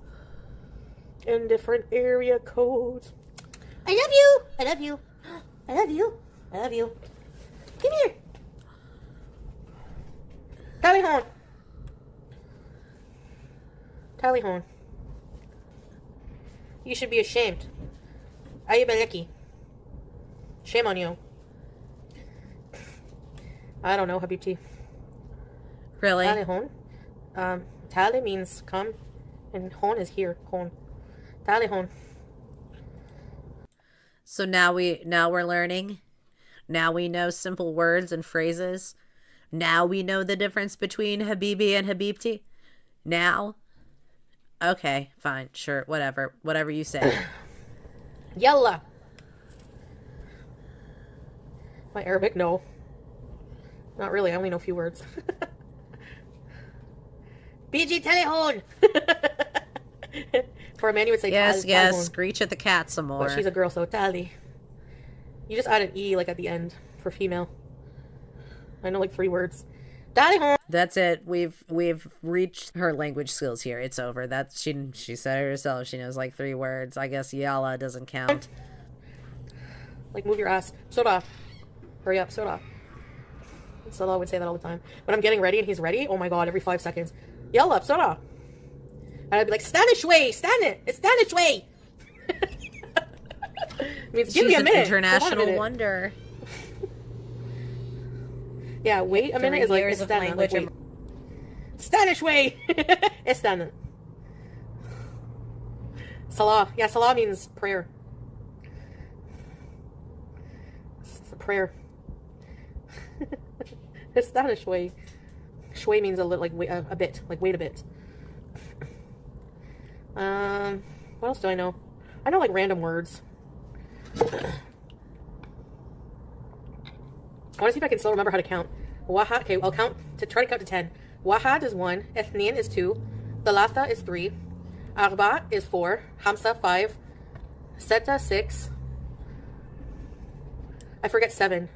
In different area codes. I love you! I love you! I love you! I love you! Come here! Tally hon! Tally hon. You should be ashamed. Ayub Aleki. Shame on you. I don't know, Habibti. Really? Tally hon. Tally means come, and hon is here. Hon. Tally hon. So now we're learning. Now we know simple words and phrases. Now we know the difference between Habibi and Habibti. Now. Okay, fine, sure, whatever you say. Yalla. My Arabic, no. Not really, I only know a few words. BG Telehon! For a man, you would say yes, Telehon. screech at the cat some more. But she's a girl, so Tali. You just add an E, like, at the end, for female. I know, like, 3 words. Telehon! That's it. We've reached her language skills here. It's over. That's she said it herself. She knows like 3 words. I guess yalla doesn't count. Like, move your ass. Soda. Hurry up, Soda. Soda would say that all the time. When I'm getting ready and he's ready, oh my god, every 5 seconds. Yell up, Soda. And I'd be like, Stanish way! Stand it! It's Stanish way! Means, give me a minute. International wonder. Yeah, wait a minute is like, it's Stanish. Like, Stanish way! It's Stanish. Salah. Yeah, Salah means prayer. It's a prayer. It's not a shui. Shui means like a bit, like wait a bit. What else do I know? I know like random words. I want to see if I can still remember how to count. Wahad. Okay, I'll try to count to 10. Wahad is 1. Ethnin is 2. Thalatha is 3. Arba is 4. Hamsa 5. Seta 6. I forget 7.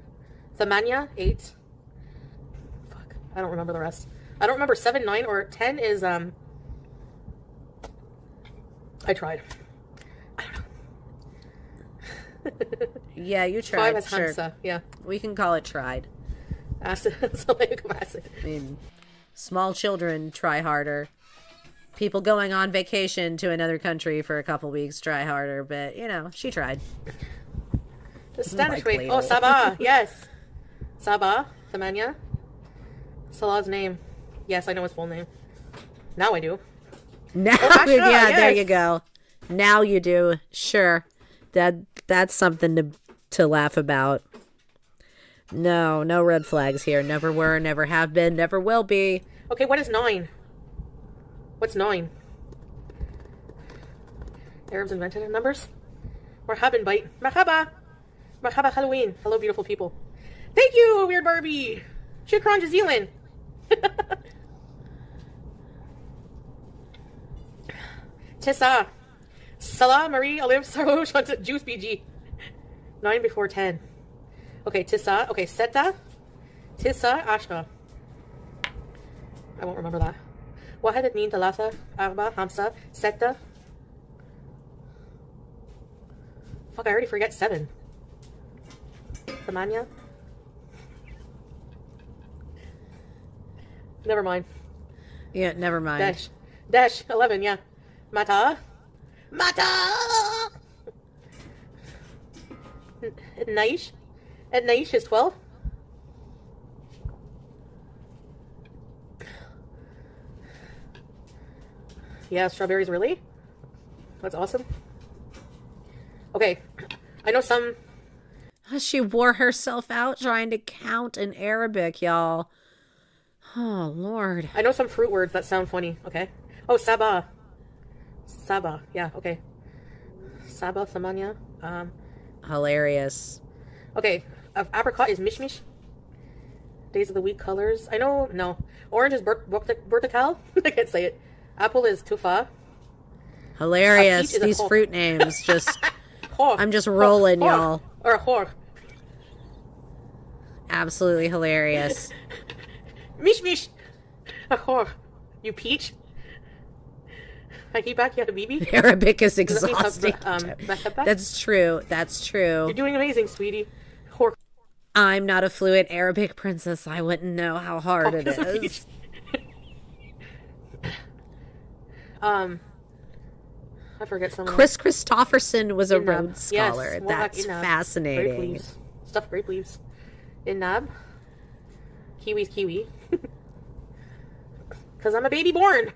Thamanya 8. Fuck, I don't remember the rest. I don't remember 7, 9, or 10 is I tried. I don't know. Yeah, you tried. 5 is sure. Hamsa. Yeah. We can call it tried. Acid. Acid. I mean, small children try harder. People going on vacation to another country for a couple weeks try harder, but you know, she tried. The Spanish way. Oh, Sabah. Yes. Sabah. Thamanya. Salah's name. Yes, I know his full name. Now I do. Now, Asha, yeah, yes. There you go. Now you do. Sure. That's something to laugh about. No red flags here. Never were, never have been, never will be. Okay, what is 9? What's 9? Arabs invented numbers? Marhaban bite. Marhaba. Marhaba Halloween. Hello, beautiful people. Thank you, Weird Barbie. Shukran Jazeelan. Tessa. Salah Marie Olive Sarosh Juice BG. 9 before 10. Okay, Tissa. Okay, Seta. Tissa Ashka. I won't remember that. Wahad Ethnin Thalatha Arba Hamsa Seta. Fuck, I already forget 7. Thamanya. Never mind. Yeah, never mind. Dash 11, yeah. Mata. Naish. At Naish is 12. Yeah, strawberries, really? That's awesome. Okay. I know some... She wore herself out trying to count in Arabic, y'all. Oh, Lord. I know some fruit words that sound funny, okay? Oh, Sabah. Sabah, yeah, okay. Sabah, Thamanya. Hilarious. Okay, apricot is mishmish. Days of the week colors. I know, no. Orange is bertical. I can't say it. Apple is tufa. Hilarious. Peach is These a fruit names just... Hor. I'm just rolling, y'all. Or a hor. Absolutely hilarious. Mish. A hor. You peach. I keep back, you had a BB. Arabic is Does that mean exhausting. Mahaba? That's true. That's true. You're doing amazing, sweetie. Hor. I'm not a fluent Arabic princess. I wouldn't know how hard it Piece of is. peach. I forget someone. Chris Christopherson was a Inab. Rhodes Yes, Scholar. Wahak That's Inab. Grape fascinating. leaves. Stuffed grape leaves. Inab. Kiwi's kiwi. Because I'm a baby born.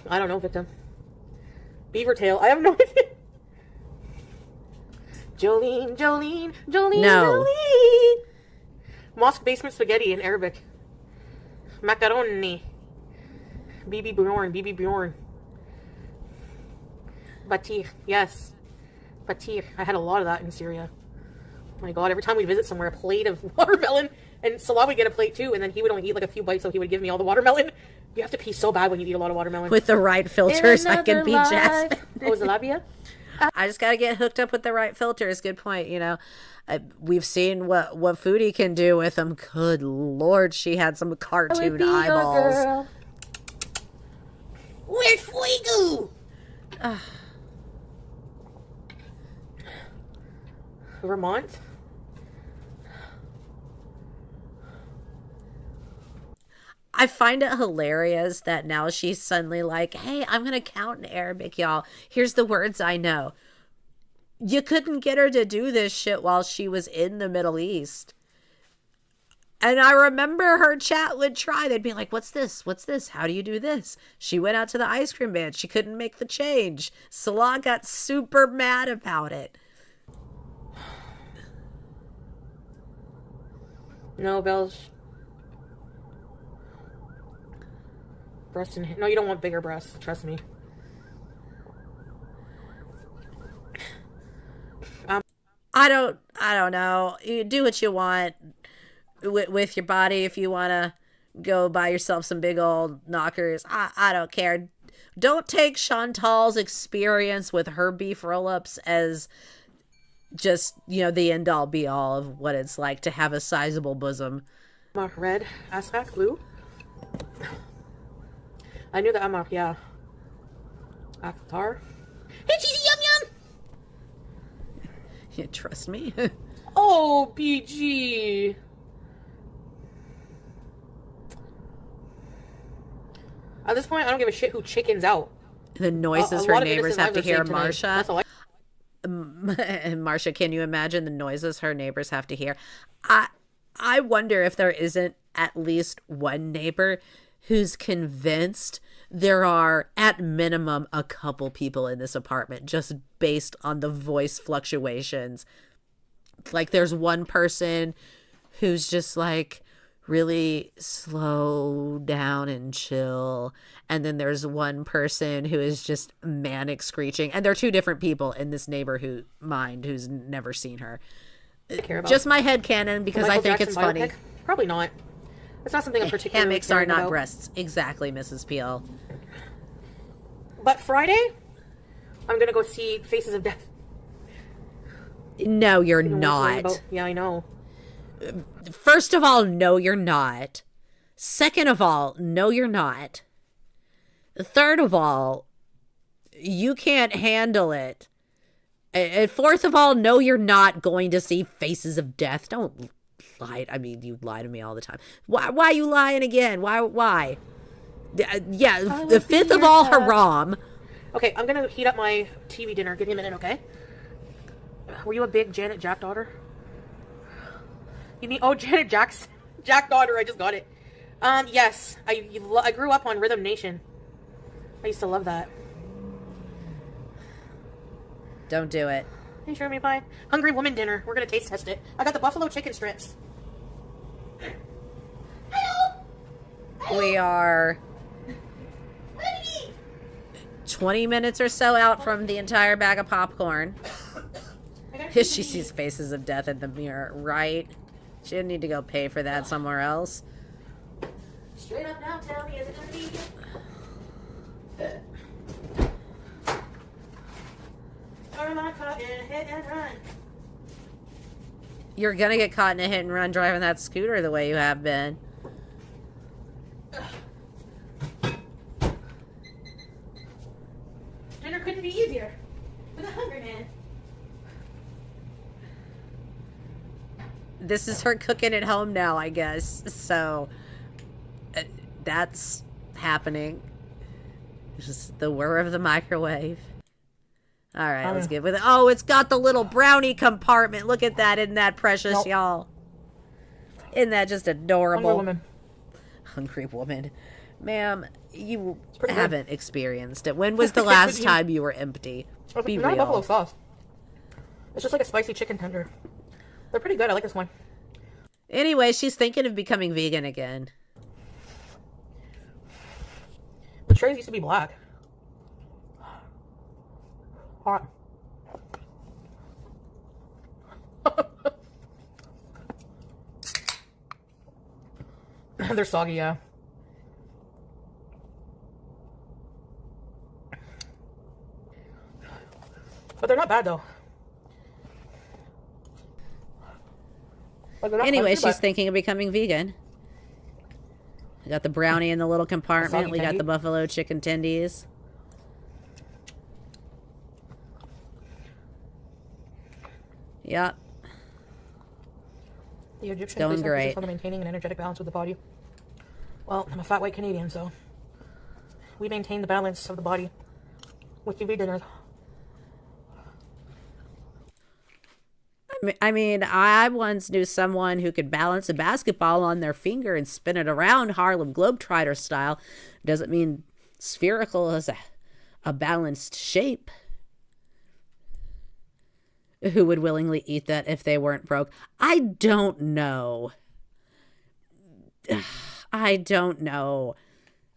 I don't know, victim. Beaver tail. I have no idea. Jolene. No. Jolene. Mosque basement spaghetti in Arabic. Macaroni. Bibi Bjorn. Batir. Yes. Batir. I had a lot of that in Syria. Oh my god, every time we'd visit somewhere, a plate of watermelon, and Salah would get a plate too, and then he would only eat like a few bites, so he would give me all the watermelon. You have to pee so bad when you eat a lot of watermelon. With the right filters, I can be life. Jasmine. Oh, Zalabia? I just got to get hooked up with the right filters. Good point. You know, we've seen what Foodie can do with them. Good Lord, she had some cartoon eyeballs. Where's Fuego? Vermont? I find it hilarious that now she's suddenly like, hey, I'm going to count in Arabic, y'all. Here's the words I know. You couldn't get her to do this shit while she was in the Middle East. And I remember her chat would try. They'd be like, what's this? What's this? How do you do this? She went out to the ice cream van. She couldn't make the change. Salah got super mad about it. No, Bells. Breast and... No, you don't want bigger breasts. Trust me. I don't know. You do what you want with your body. If you want to go buy yourself some big old knockers, I don't care. Don't take Chantal's experience with her beef roll-ups as just, the end all be all of what it's like to have a sizable bosom. Red, Asrak, blue. I knew that yeah. Avatar. Hey, cheesy yum yum! You trust me? Oh, PG. At this point, I don't give a shit who chickens out. The noises her neighbors have to hear, Marsha. Marsha, can you imagine the noises her neighbors have to hear? I wonder if there isn't at least one neighbor who's convinced there are, at minimum, a couple people in this apartment just based on the voice fluctuations. Like, there's one person who's just like really slow down and chill, and then there's one person who is just manic screeching, and they're two different people in this neighborhood who's never seen her. Just my headcanon, because I think it's funny. Probably not. It's not something I'm particularly hammocks are not breasts. Exactly, Mrs. Peel. But Friday, I'm gonna go see Faces of Death. No, you're not. Yeah, I know. First of all, no, you're not. Second of all, no, you're not. Third of all, you can't handle it. And fourth of all, no, you're not going to see Faces of Death. Don't lie. I mean, you lie to me all the time. Why are you lying again? Why? Yeah, the fifth of all, haram. Okay, I'm gonna heat up my TV dinner. Give me a minute, okay? Were you a big Janet Jack daughter? Janet Jack's Jack daughter. I just got it. Yes, I grew up on Rhythm Nation. I used to love that. Don't do it. Are you sure me fine? Hungry Woman dinner. We're gonna taste test it. I got the buffalo chicken strips. Hello. We are 20 minutes or so out from the entire bag of popcorn. She sees Faces of Death in the mirror, right? She didn't need to go pay for that somewhere else. Straight up now, tell me, is it gonna be? Or am I caught in a hit and run? You're gonna get caught in a hit and run driving that scooter the way you have been. Dinner couldn't be easier. With a hungry man. This is her cooking at home now, I guess. So that's happening. Just the whir of the microwave. All right, let's get with it. Oh, it's got the little brownie compartment. Look at that. Isn't that precious, y'all? Isn't that just adorable? Hungry woman. Ma'am, you haven't experienced it. When was the last time you were empty? Be not real. Buffalo sauce. It's just like a spicy chicken tender. They're pretty good. I like this one. Anyway, she's thinking of becoming vegan again. The trays used to be black. Hot. They're soggy, yeah. But they're not bad, though. Anyway, she's thinking of becoming vegan. We got the brownie in the little compartment. We got the buffalo chicken tendies. Yep. The Egyptian going great. for maintaining an energetic balance with the body. Well, I'm a fat white Canadian, so we maintain the balance of the body with TV dinners. I I mean, I once knew someone who could balance a basketball on their finger and spin it around Harlem Globetrotter style. Doesn't mean spherical is a balanced shape. Who would willingly eat that if they weren't broke? I don't know. I don't know.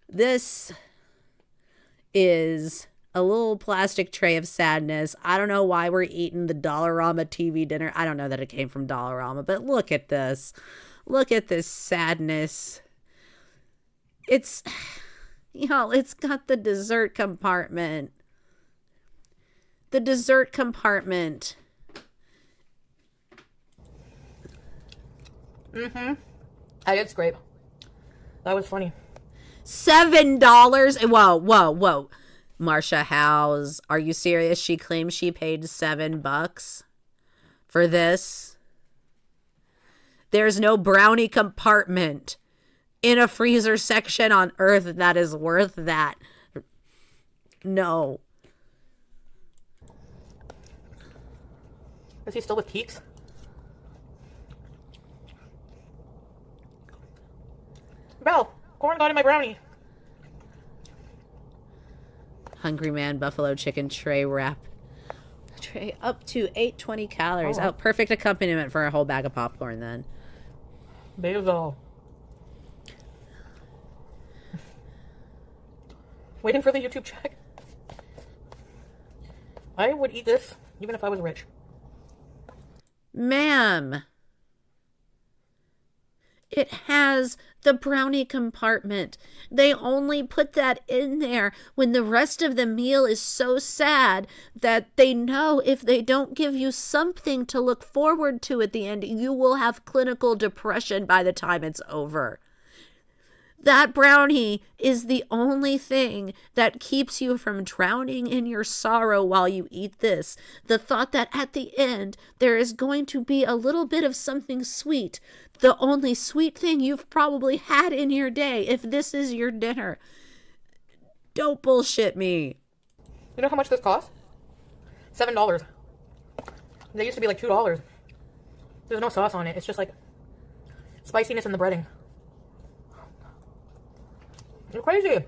This is a little plastic tray of sadness. I don't know why we're eating the Dollarama TV dinner. I don't know that it came from Dollarama, but look at this. Look at this sadness. It's, it's got the dessert compartment. The dessert compartment. I did scrape. That was funny. $7. Whoa. Marsha Howes, are you serious? She claims she paid $7 for this. There's no brownie compartment in a freezer section on Earth that is worth that. No. Is he still with Keeks? Belle, corn got in my brownie. Hungry Man Buffalo Chicken Tray Wrap. Tray up to 820 calories. Oh, perfect accompaniment for a whole bag of popcorn then. Basil. Waiting for the YouTube check. I would eat this even if I was rich. Ma'am. It has the brownie compartment. They only put that in there when the rest of the meal is so sad that they know if they don't give you something to look forward to at the end, you will have clinical depression by the time it's over. That brownie is the only thing that keeps you from drowning in your sorrow while you eat this. The thought that at the end there is going to be a little bit of something sweet, the only sweet thing you've probably had in your day if this is your dinner. Don't bullshit me. You know how much this costs? $7. They used to be like $2. There's no sauce on it. It's just like spiciness in the breading. You're crazy.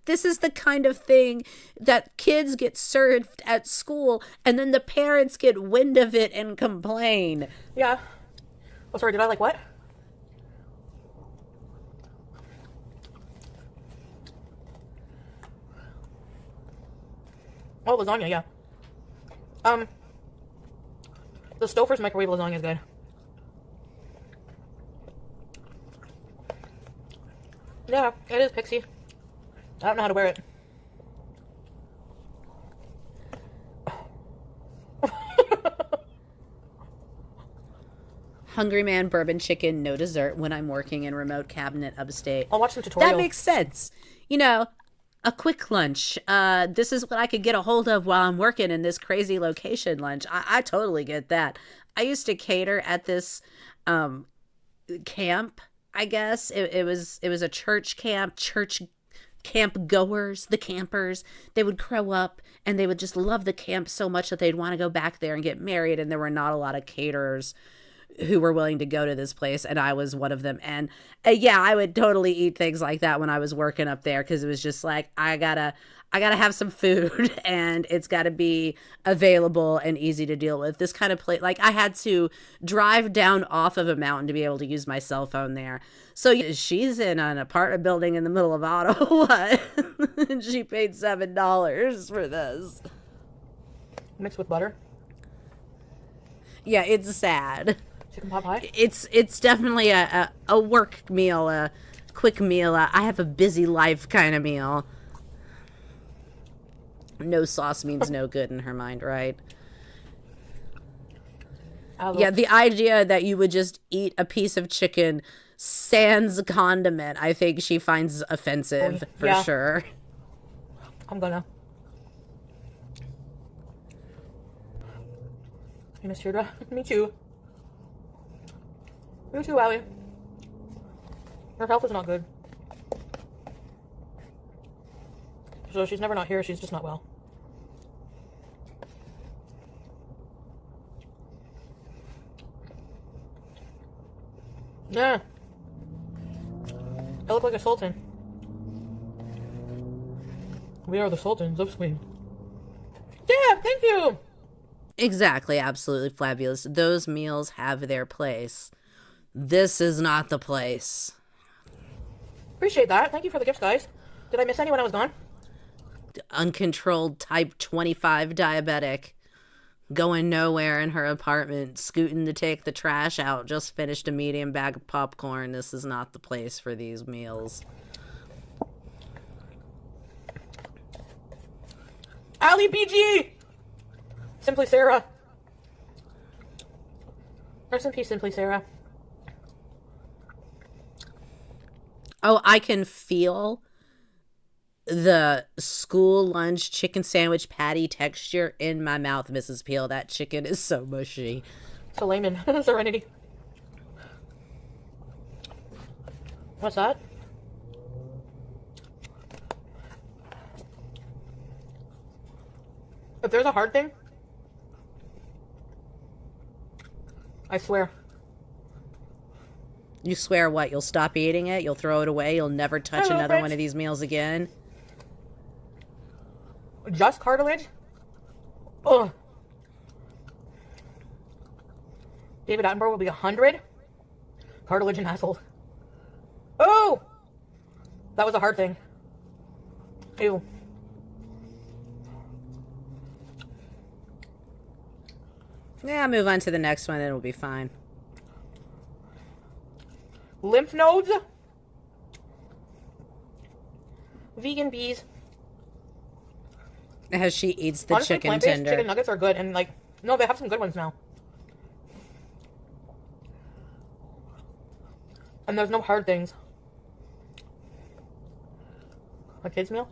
This is the kind of thing that kids get served at school and then the parents get wind of it and complain. Yeah. Oh, sorry, did I like what? Oh, lasagna, yeah. The Stouffer's microwave lasagna is good. Yeah, it is Pixie. I don't know how to wear it. Hungry Man bourbon chicken, no dessert when I'm working in remote cabinet upstate. I'll watch the tutorial. That makes sense. A quick lunch. This is what I could get a hold of while I'm working in this crazy location lunch. I totally get that. I used to cater at this camp, I guess. It was a church camp goers, the campers. They would grow up and they would just love the camp so much that they'd want to go back there and get married, and there were not a lot of caterers who were willing to go to this place, and I was one of them. And yeah, I would totally eat things like that when I was working up there, because it was just like, I gotta have some food and it's gotta be available and easy to deal with. This kind of place, like, I had to drive down off of a mountain to be able to use my cell phone there. So she's in an apartment building in the middle of Ottawa and she paid $7 for this. Mixed with butter? Yeah, it's sad. Chicken pot pie? It's definitely a work meal, a quick meal. I have a busy life kind of meal. No sauce means no good in her mind, right? Yeah, the idea that you would just eat a piece of chicken sans condiment, I think she finds offensive for sure. I'm gonna. You miss Deirdre? Me too. Me too, Allie. Her health is not good. So she's never not here. She's just not well. Yeah. I look like a sultan. We are the sultans of Sweden. Yeah, thank you. Exactly, absolutely fabulous. Those meals have their place. This is not the place. Appreciate that. Thank you for the gifts, guys. Did I miss any when I was gone? Uncontrolled type 25 diabetic. Going nowhere in her apartment, scooting to take the trash out, just finished a medium bag of popcorn. This is not the place for these meals. Ali BG! Simply Sarah. Rest in peace, Simply Sarah. Oh, I can feel the school lunch chicken sandwich patty texture in my mouth, Mrs. Peel. That chicken is so mushy. So layman. Serenity. What's that? If there's a hard thing, I swear. You swear what? You'll stop eating it? You'll throw it away? You'll never touch Hello, another Prince. one of these meals again? Just cartilage? Ugh. David Attenborough will be 100. Cartilage and asshole. Oh! That was a hard thing. Ew. Yeah, move on to the next one and it'll be fine. Lymph nodes? Vegan bees. As she eats the Honestly, chicken plant-based tender. chicken nuggets are good, and like, no, they have some good ones now. And there's no hard things. A kid's meal?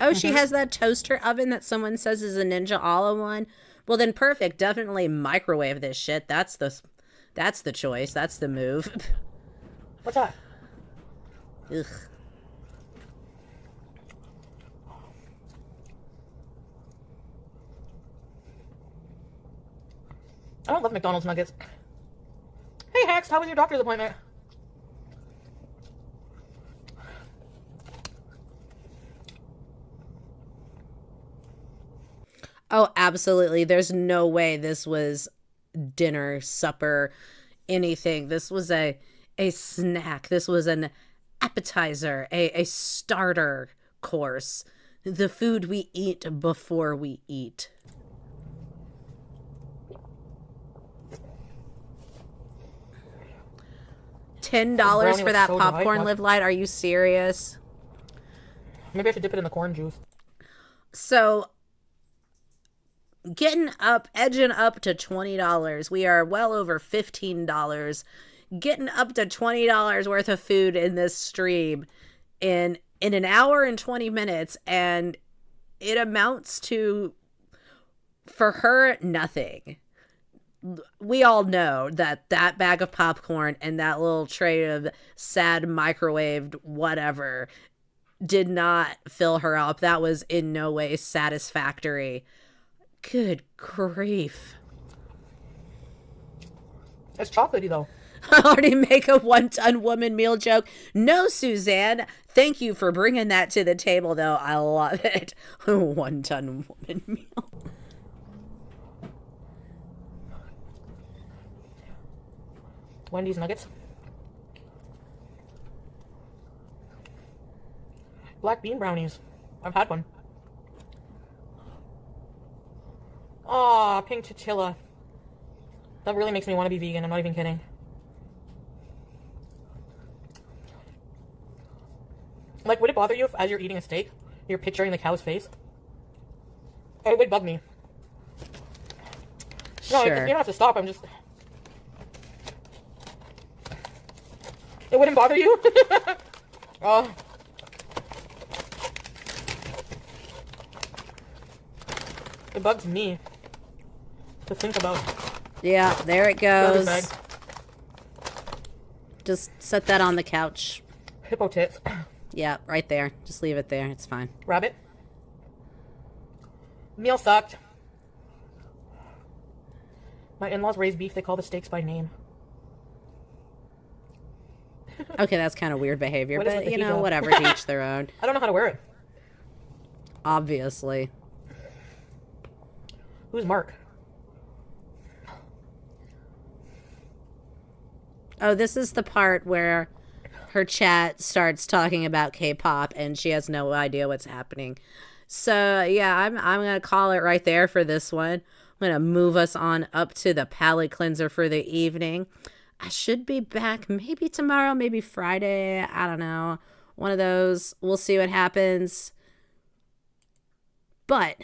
Oh, she has that toaster oven that someone says is a Ninja all-in-one. Well, then perfect. Definitely microwave this shit. That's the choice. That's the move. What's that? Ugh. I don't love McDonald's nuggets. Hey, Hex, how was your doctor's appointment? Oh, absolutely. There's no way this was dinner, supper, anything. This was a snack. This was an appetizer, a starter course. The food we eat before we eat. $10 for that so dry. popcorn, What? Live Light. Are you serious? Maybe I should dip it in the corn juice. So, edging up to $20. We are well over $15. Getting up to $20 worth of food in this stream in an hour and 20 minutes. And it amounts to, for her, nothing. We all know that bag of popcorn and that little tray of sad microwaved whatever did not fill her up. That was in no way satisfactory. Good grief. It's chocolatey, though. I already make a one-ton woman meal joke. No, Suzanne. Thank you for bringing that to the table, though. I love it. One-ton woman meal. Wendy's nuggets. Black bean brownies. I've had one. Aw, pink chinchilla. That really makes me want to be vegan. I'm not even kidding. Like, would it bother you if, as you're eating a steak, you're picturing the cow's face? It would bug me. No, Sure. you don't have to stop. I'm just... It wouldn't bother you? Oh. It bugs me to think about. Yeah, there it Garbage goes. bag. Just set that on the couch. Hippo tits. Yeah, right there. Just leave it there. It's fine. Rabbit. Meal sucked. My in-laws raise beef. They call the steaks by name. Okay, that's kind of weird behavior, What is but with the you know, hijab? whatever, to each their own. I don't know how to wear it. Obviously. Who's Mark? Oh, this is the part where her chat starts talking about K-pop and she has no idea what's happening. So yeah, I'm gonna call it right there for this one. I'm gonna move us on up to the palate cleanser for the evening. I should be back maybe tomorrow, maybe Friday. I don't know. One of those. We'll see what happens. But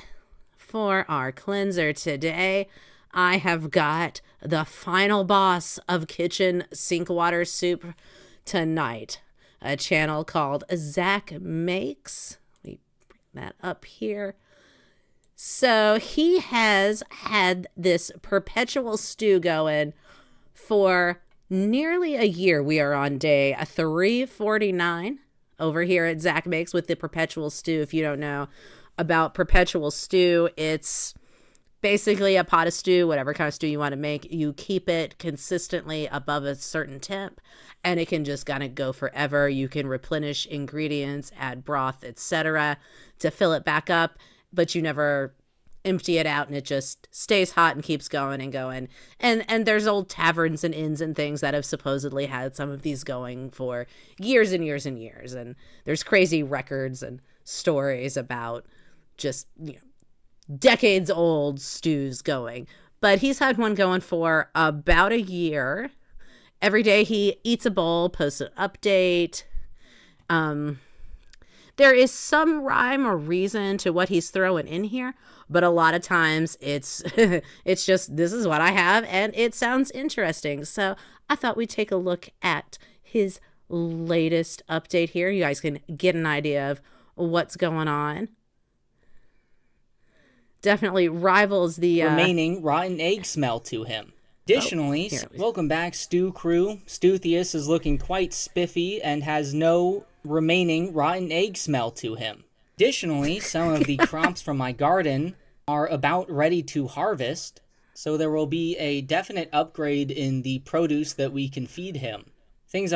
for our cleanser today, I have got the final boss of kitchen sink water soup tonight. A channel called Zach Makes. Let me bring that up here. So he has had this perpetual stew going for nearly a year. We are on day 349 over here at Zach Makes with the perpetual stew. If you don't know about perpetual stew, it's basically a pot of stew, whatever kind of stew you want to make. You keep it consistently above a certain temp and it can just kind of go forever. You can replenish ingredients, add broth, etc. to fill it back up, but you never empty it out and it just stays hot and keeps going and going. And there's old taverns and inns and things that have supposedly had some of these going for years and years and years. And there's crazy records and stories about just, you know, decades old stews going. But he's had one going for about a year. Every day he eats a bowl, posts an update. There is some rhyme or reason to what he's throwing in here, but a lot of times it's it's just, this is what I have and it sounds interesting. So I thought we'd take a look at his latest update here. You guys can get an idea of what's going on. Definitely rivals the remaining rotten egg smell to him. Additionally, welcome back, Stew Crew. Stewtheus is looking quite spiffy and has no remaining rotten egg smell to him. Additionally, some of the crops from my garden are about ready to harvest, so there will be a definite upgrade in the produce that we can feed him. Things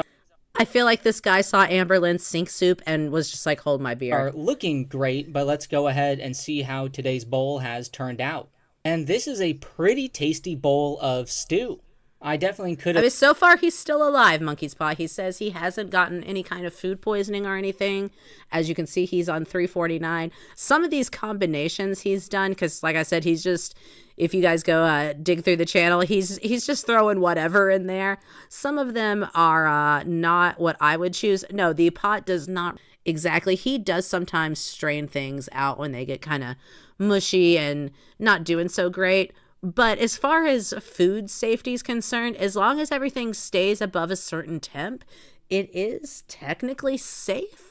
I feel like this guy saw Amberlynn's sink soup and was just like, hold my beer. are looking great, but let's go ahead and see how today's bowl has turned out. And this is a pretty tasty bowl of stew. I definitely could have... I mean, so far he's still alive, Monkey's Paw. He says he hasn't gotten any kind of food poisoning or anything. As you can see, he's on 349. Some of these combinations he's done, because like I said, he's just... If you guys go dig through the channel, he's just throwing whatever in there. Some of them are not what I would choose. No, the pot does not exactly. He does sometimes strain things out when they get kind of mushy and not doing so great. But as far as food safety is concerned, as long as everything stays above a certain temp, it is technically safe.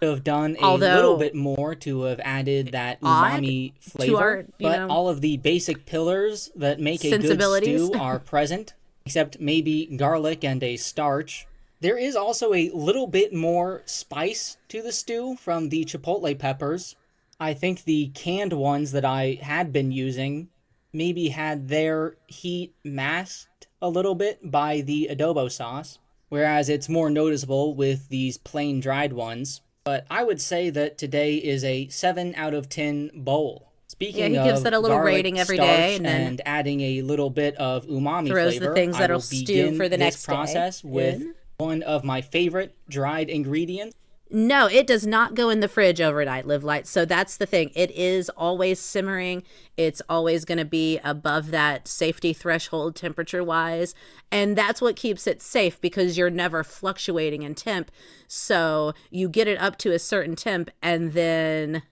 Have done a little bit more to have added that umami flavor, but all of the basic pillars that make a good stew are present, except maybe garlic and a starch. There is also a little bit more spice to the stew from the chipotle peppers. I think the canned ones that I had been using maybe had their heat masked a little bit by the adobo sauce, whereas it's more noticeable with these plain dried ones. But I would say that today is a 7 out of 10 bowl. Speaking he gives of it a little garlic, rating every starch, day and adding a little bit of umami throws flavor, the things I that'll will stew begin for the this next process with one of my favorite dried ingredients. No, it does not go in the fridge overnight, Live Light. So that's the thing. It is always simmering. It's always going to be above that safety threshold temperature-wise. And that's what keeps it safe because you're never fluctuating in temp. So you get it up to a certain temp and then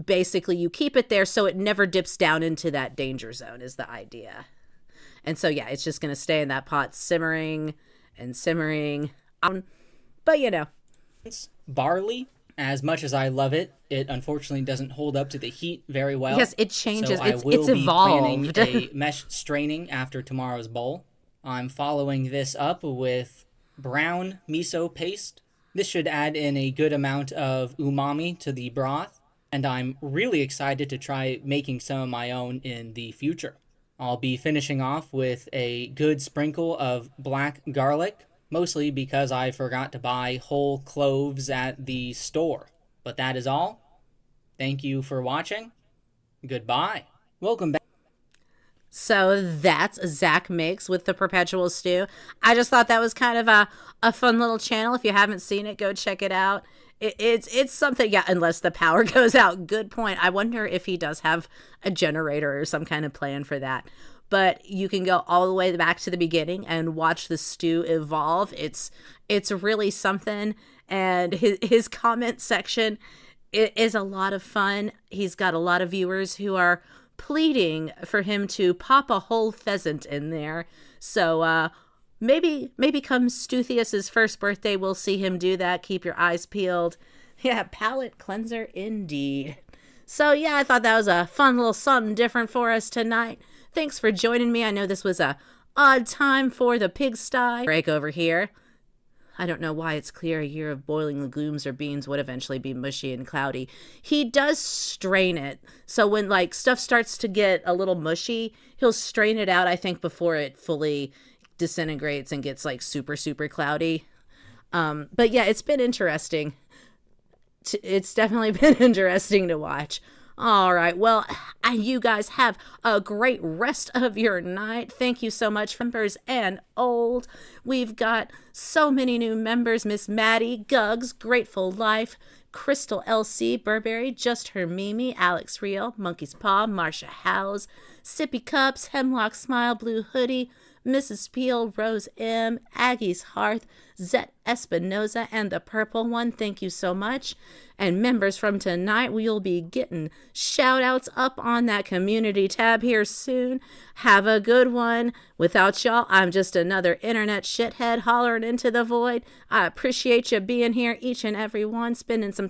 basically you keep it there so it never dips down into that danger zone is the idea. And so, yeah, it's just going to stay in that pot simmering and simmering. But, you know. Barley, as much as I love it, it unfortunately doesn't hold up to the heat very well. Yes, it changes. So it's be evolved. planning a mesh straining after tomorrow's bowl. I'm following this up with brown miso paste. This should add in a good amount of umami to the broth, and I'm really excited to try making some of my own in the future. I'll be finishing off with a good sprinkle of black garlic, mostly because I forgot to buy whole cloves at the store. But that is all. Thank you for watching. Goodbye. Welcome back. So that's Zach Makes with the Perpetual Stew. I just thought that was kind of a fun little channel. If you haven't seen it, go check it out. It's something, yeah, unless the power goes out. Good point. I wonder if he does have a generator or some kind of plan for that. But you can go all the way back to the beginning and watch the stew evolve. It's really something. And his comment section is a lot of fun. He's got a lot of viewers who are pleading for him to pop a whole pheasant in there. So maybe come Stuthius's first birthday, we'll see him do that. Keep your eyes peeled. Yeah, palate cleanser indeed. So yeah, I thought that was a fun little something different for us tonight. Thanks for joining me. I know this was a odd time for the pigsty break over here. I don't know why it's clear a year of boiling legumes or beans would eventually be mushy and cloudy. He does strain it. So when like stuff starts to get a little mushy, he'll strain it out, I think, before it fully disintegrates and gets like super, super cloudy. But yeah, it's been interesting. It's definitely been interesting to watch. All right. Well, you guys have a great rest of your night. Thank you so much, members and old. We've got so many new members. Miss Maddie, Guggs, Grateful Life, Crystal LC, Burberry, Just Her Mimi, Alex Real, Monkey's Paw, Marsha Howes, Sippy Cups, Hemlock Smile, Blue Hoodie, Mrs. Peel, Rose M, Aggie's Hearth, Zet Espinoza, and the Purple One. Thank you so much. And members from tonight, we'll be getting shout outs up on that community tab here soon. Have a good one. Without y'all, I'm just another internet shithead hollering into the void. I appreciate you being here, each and every one, spending some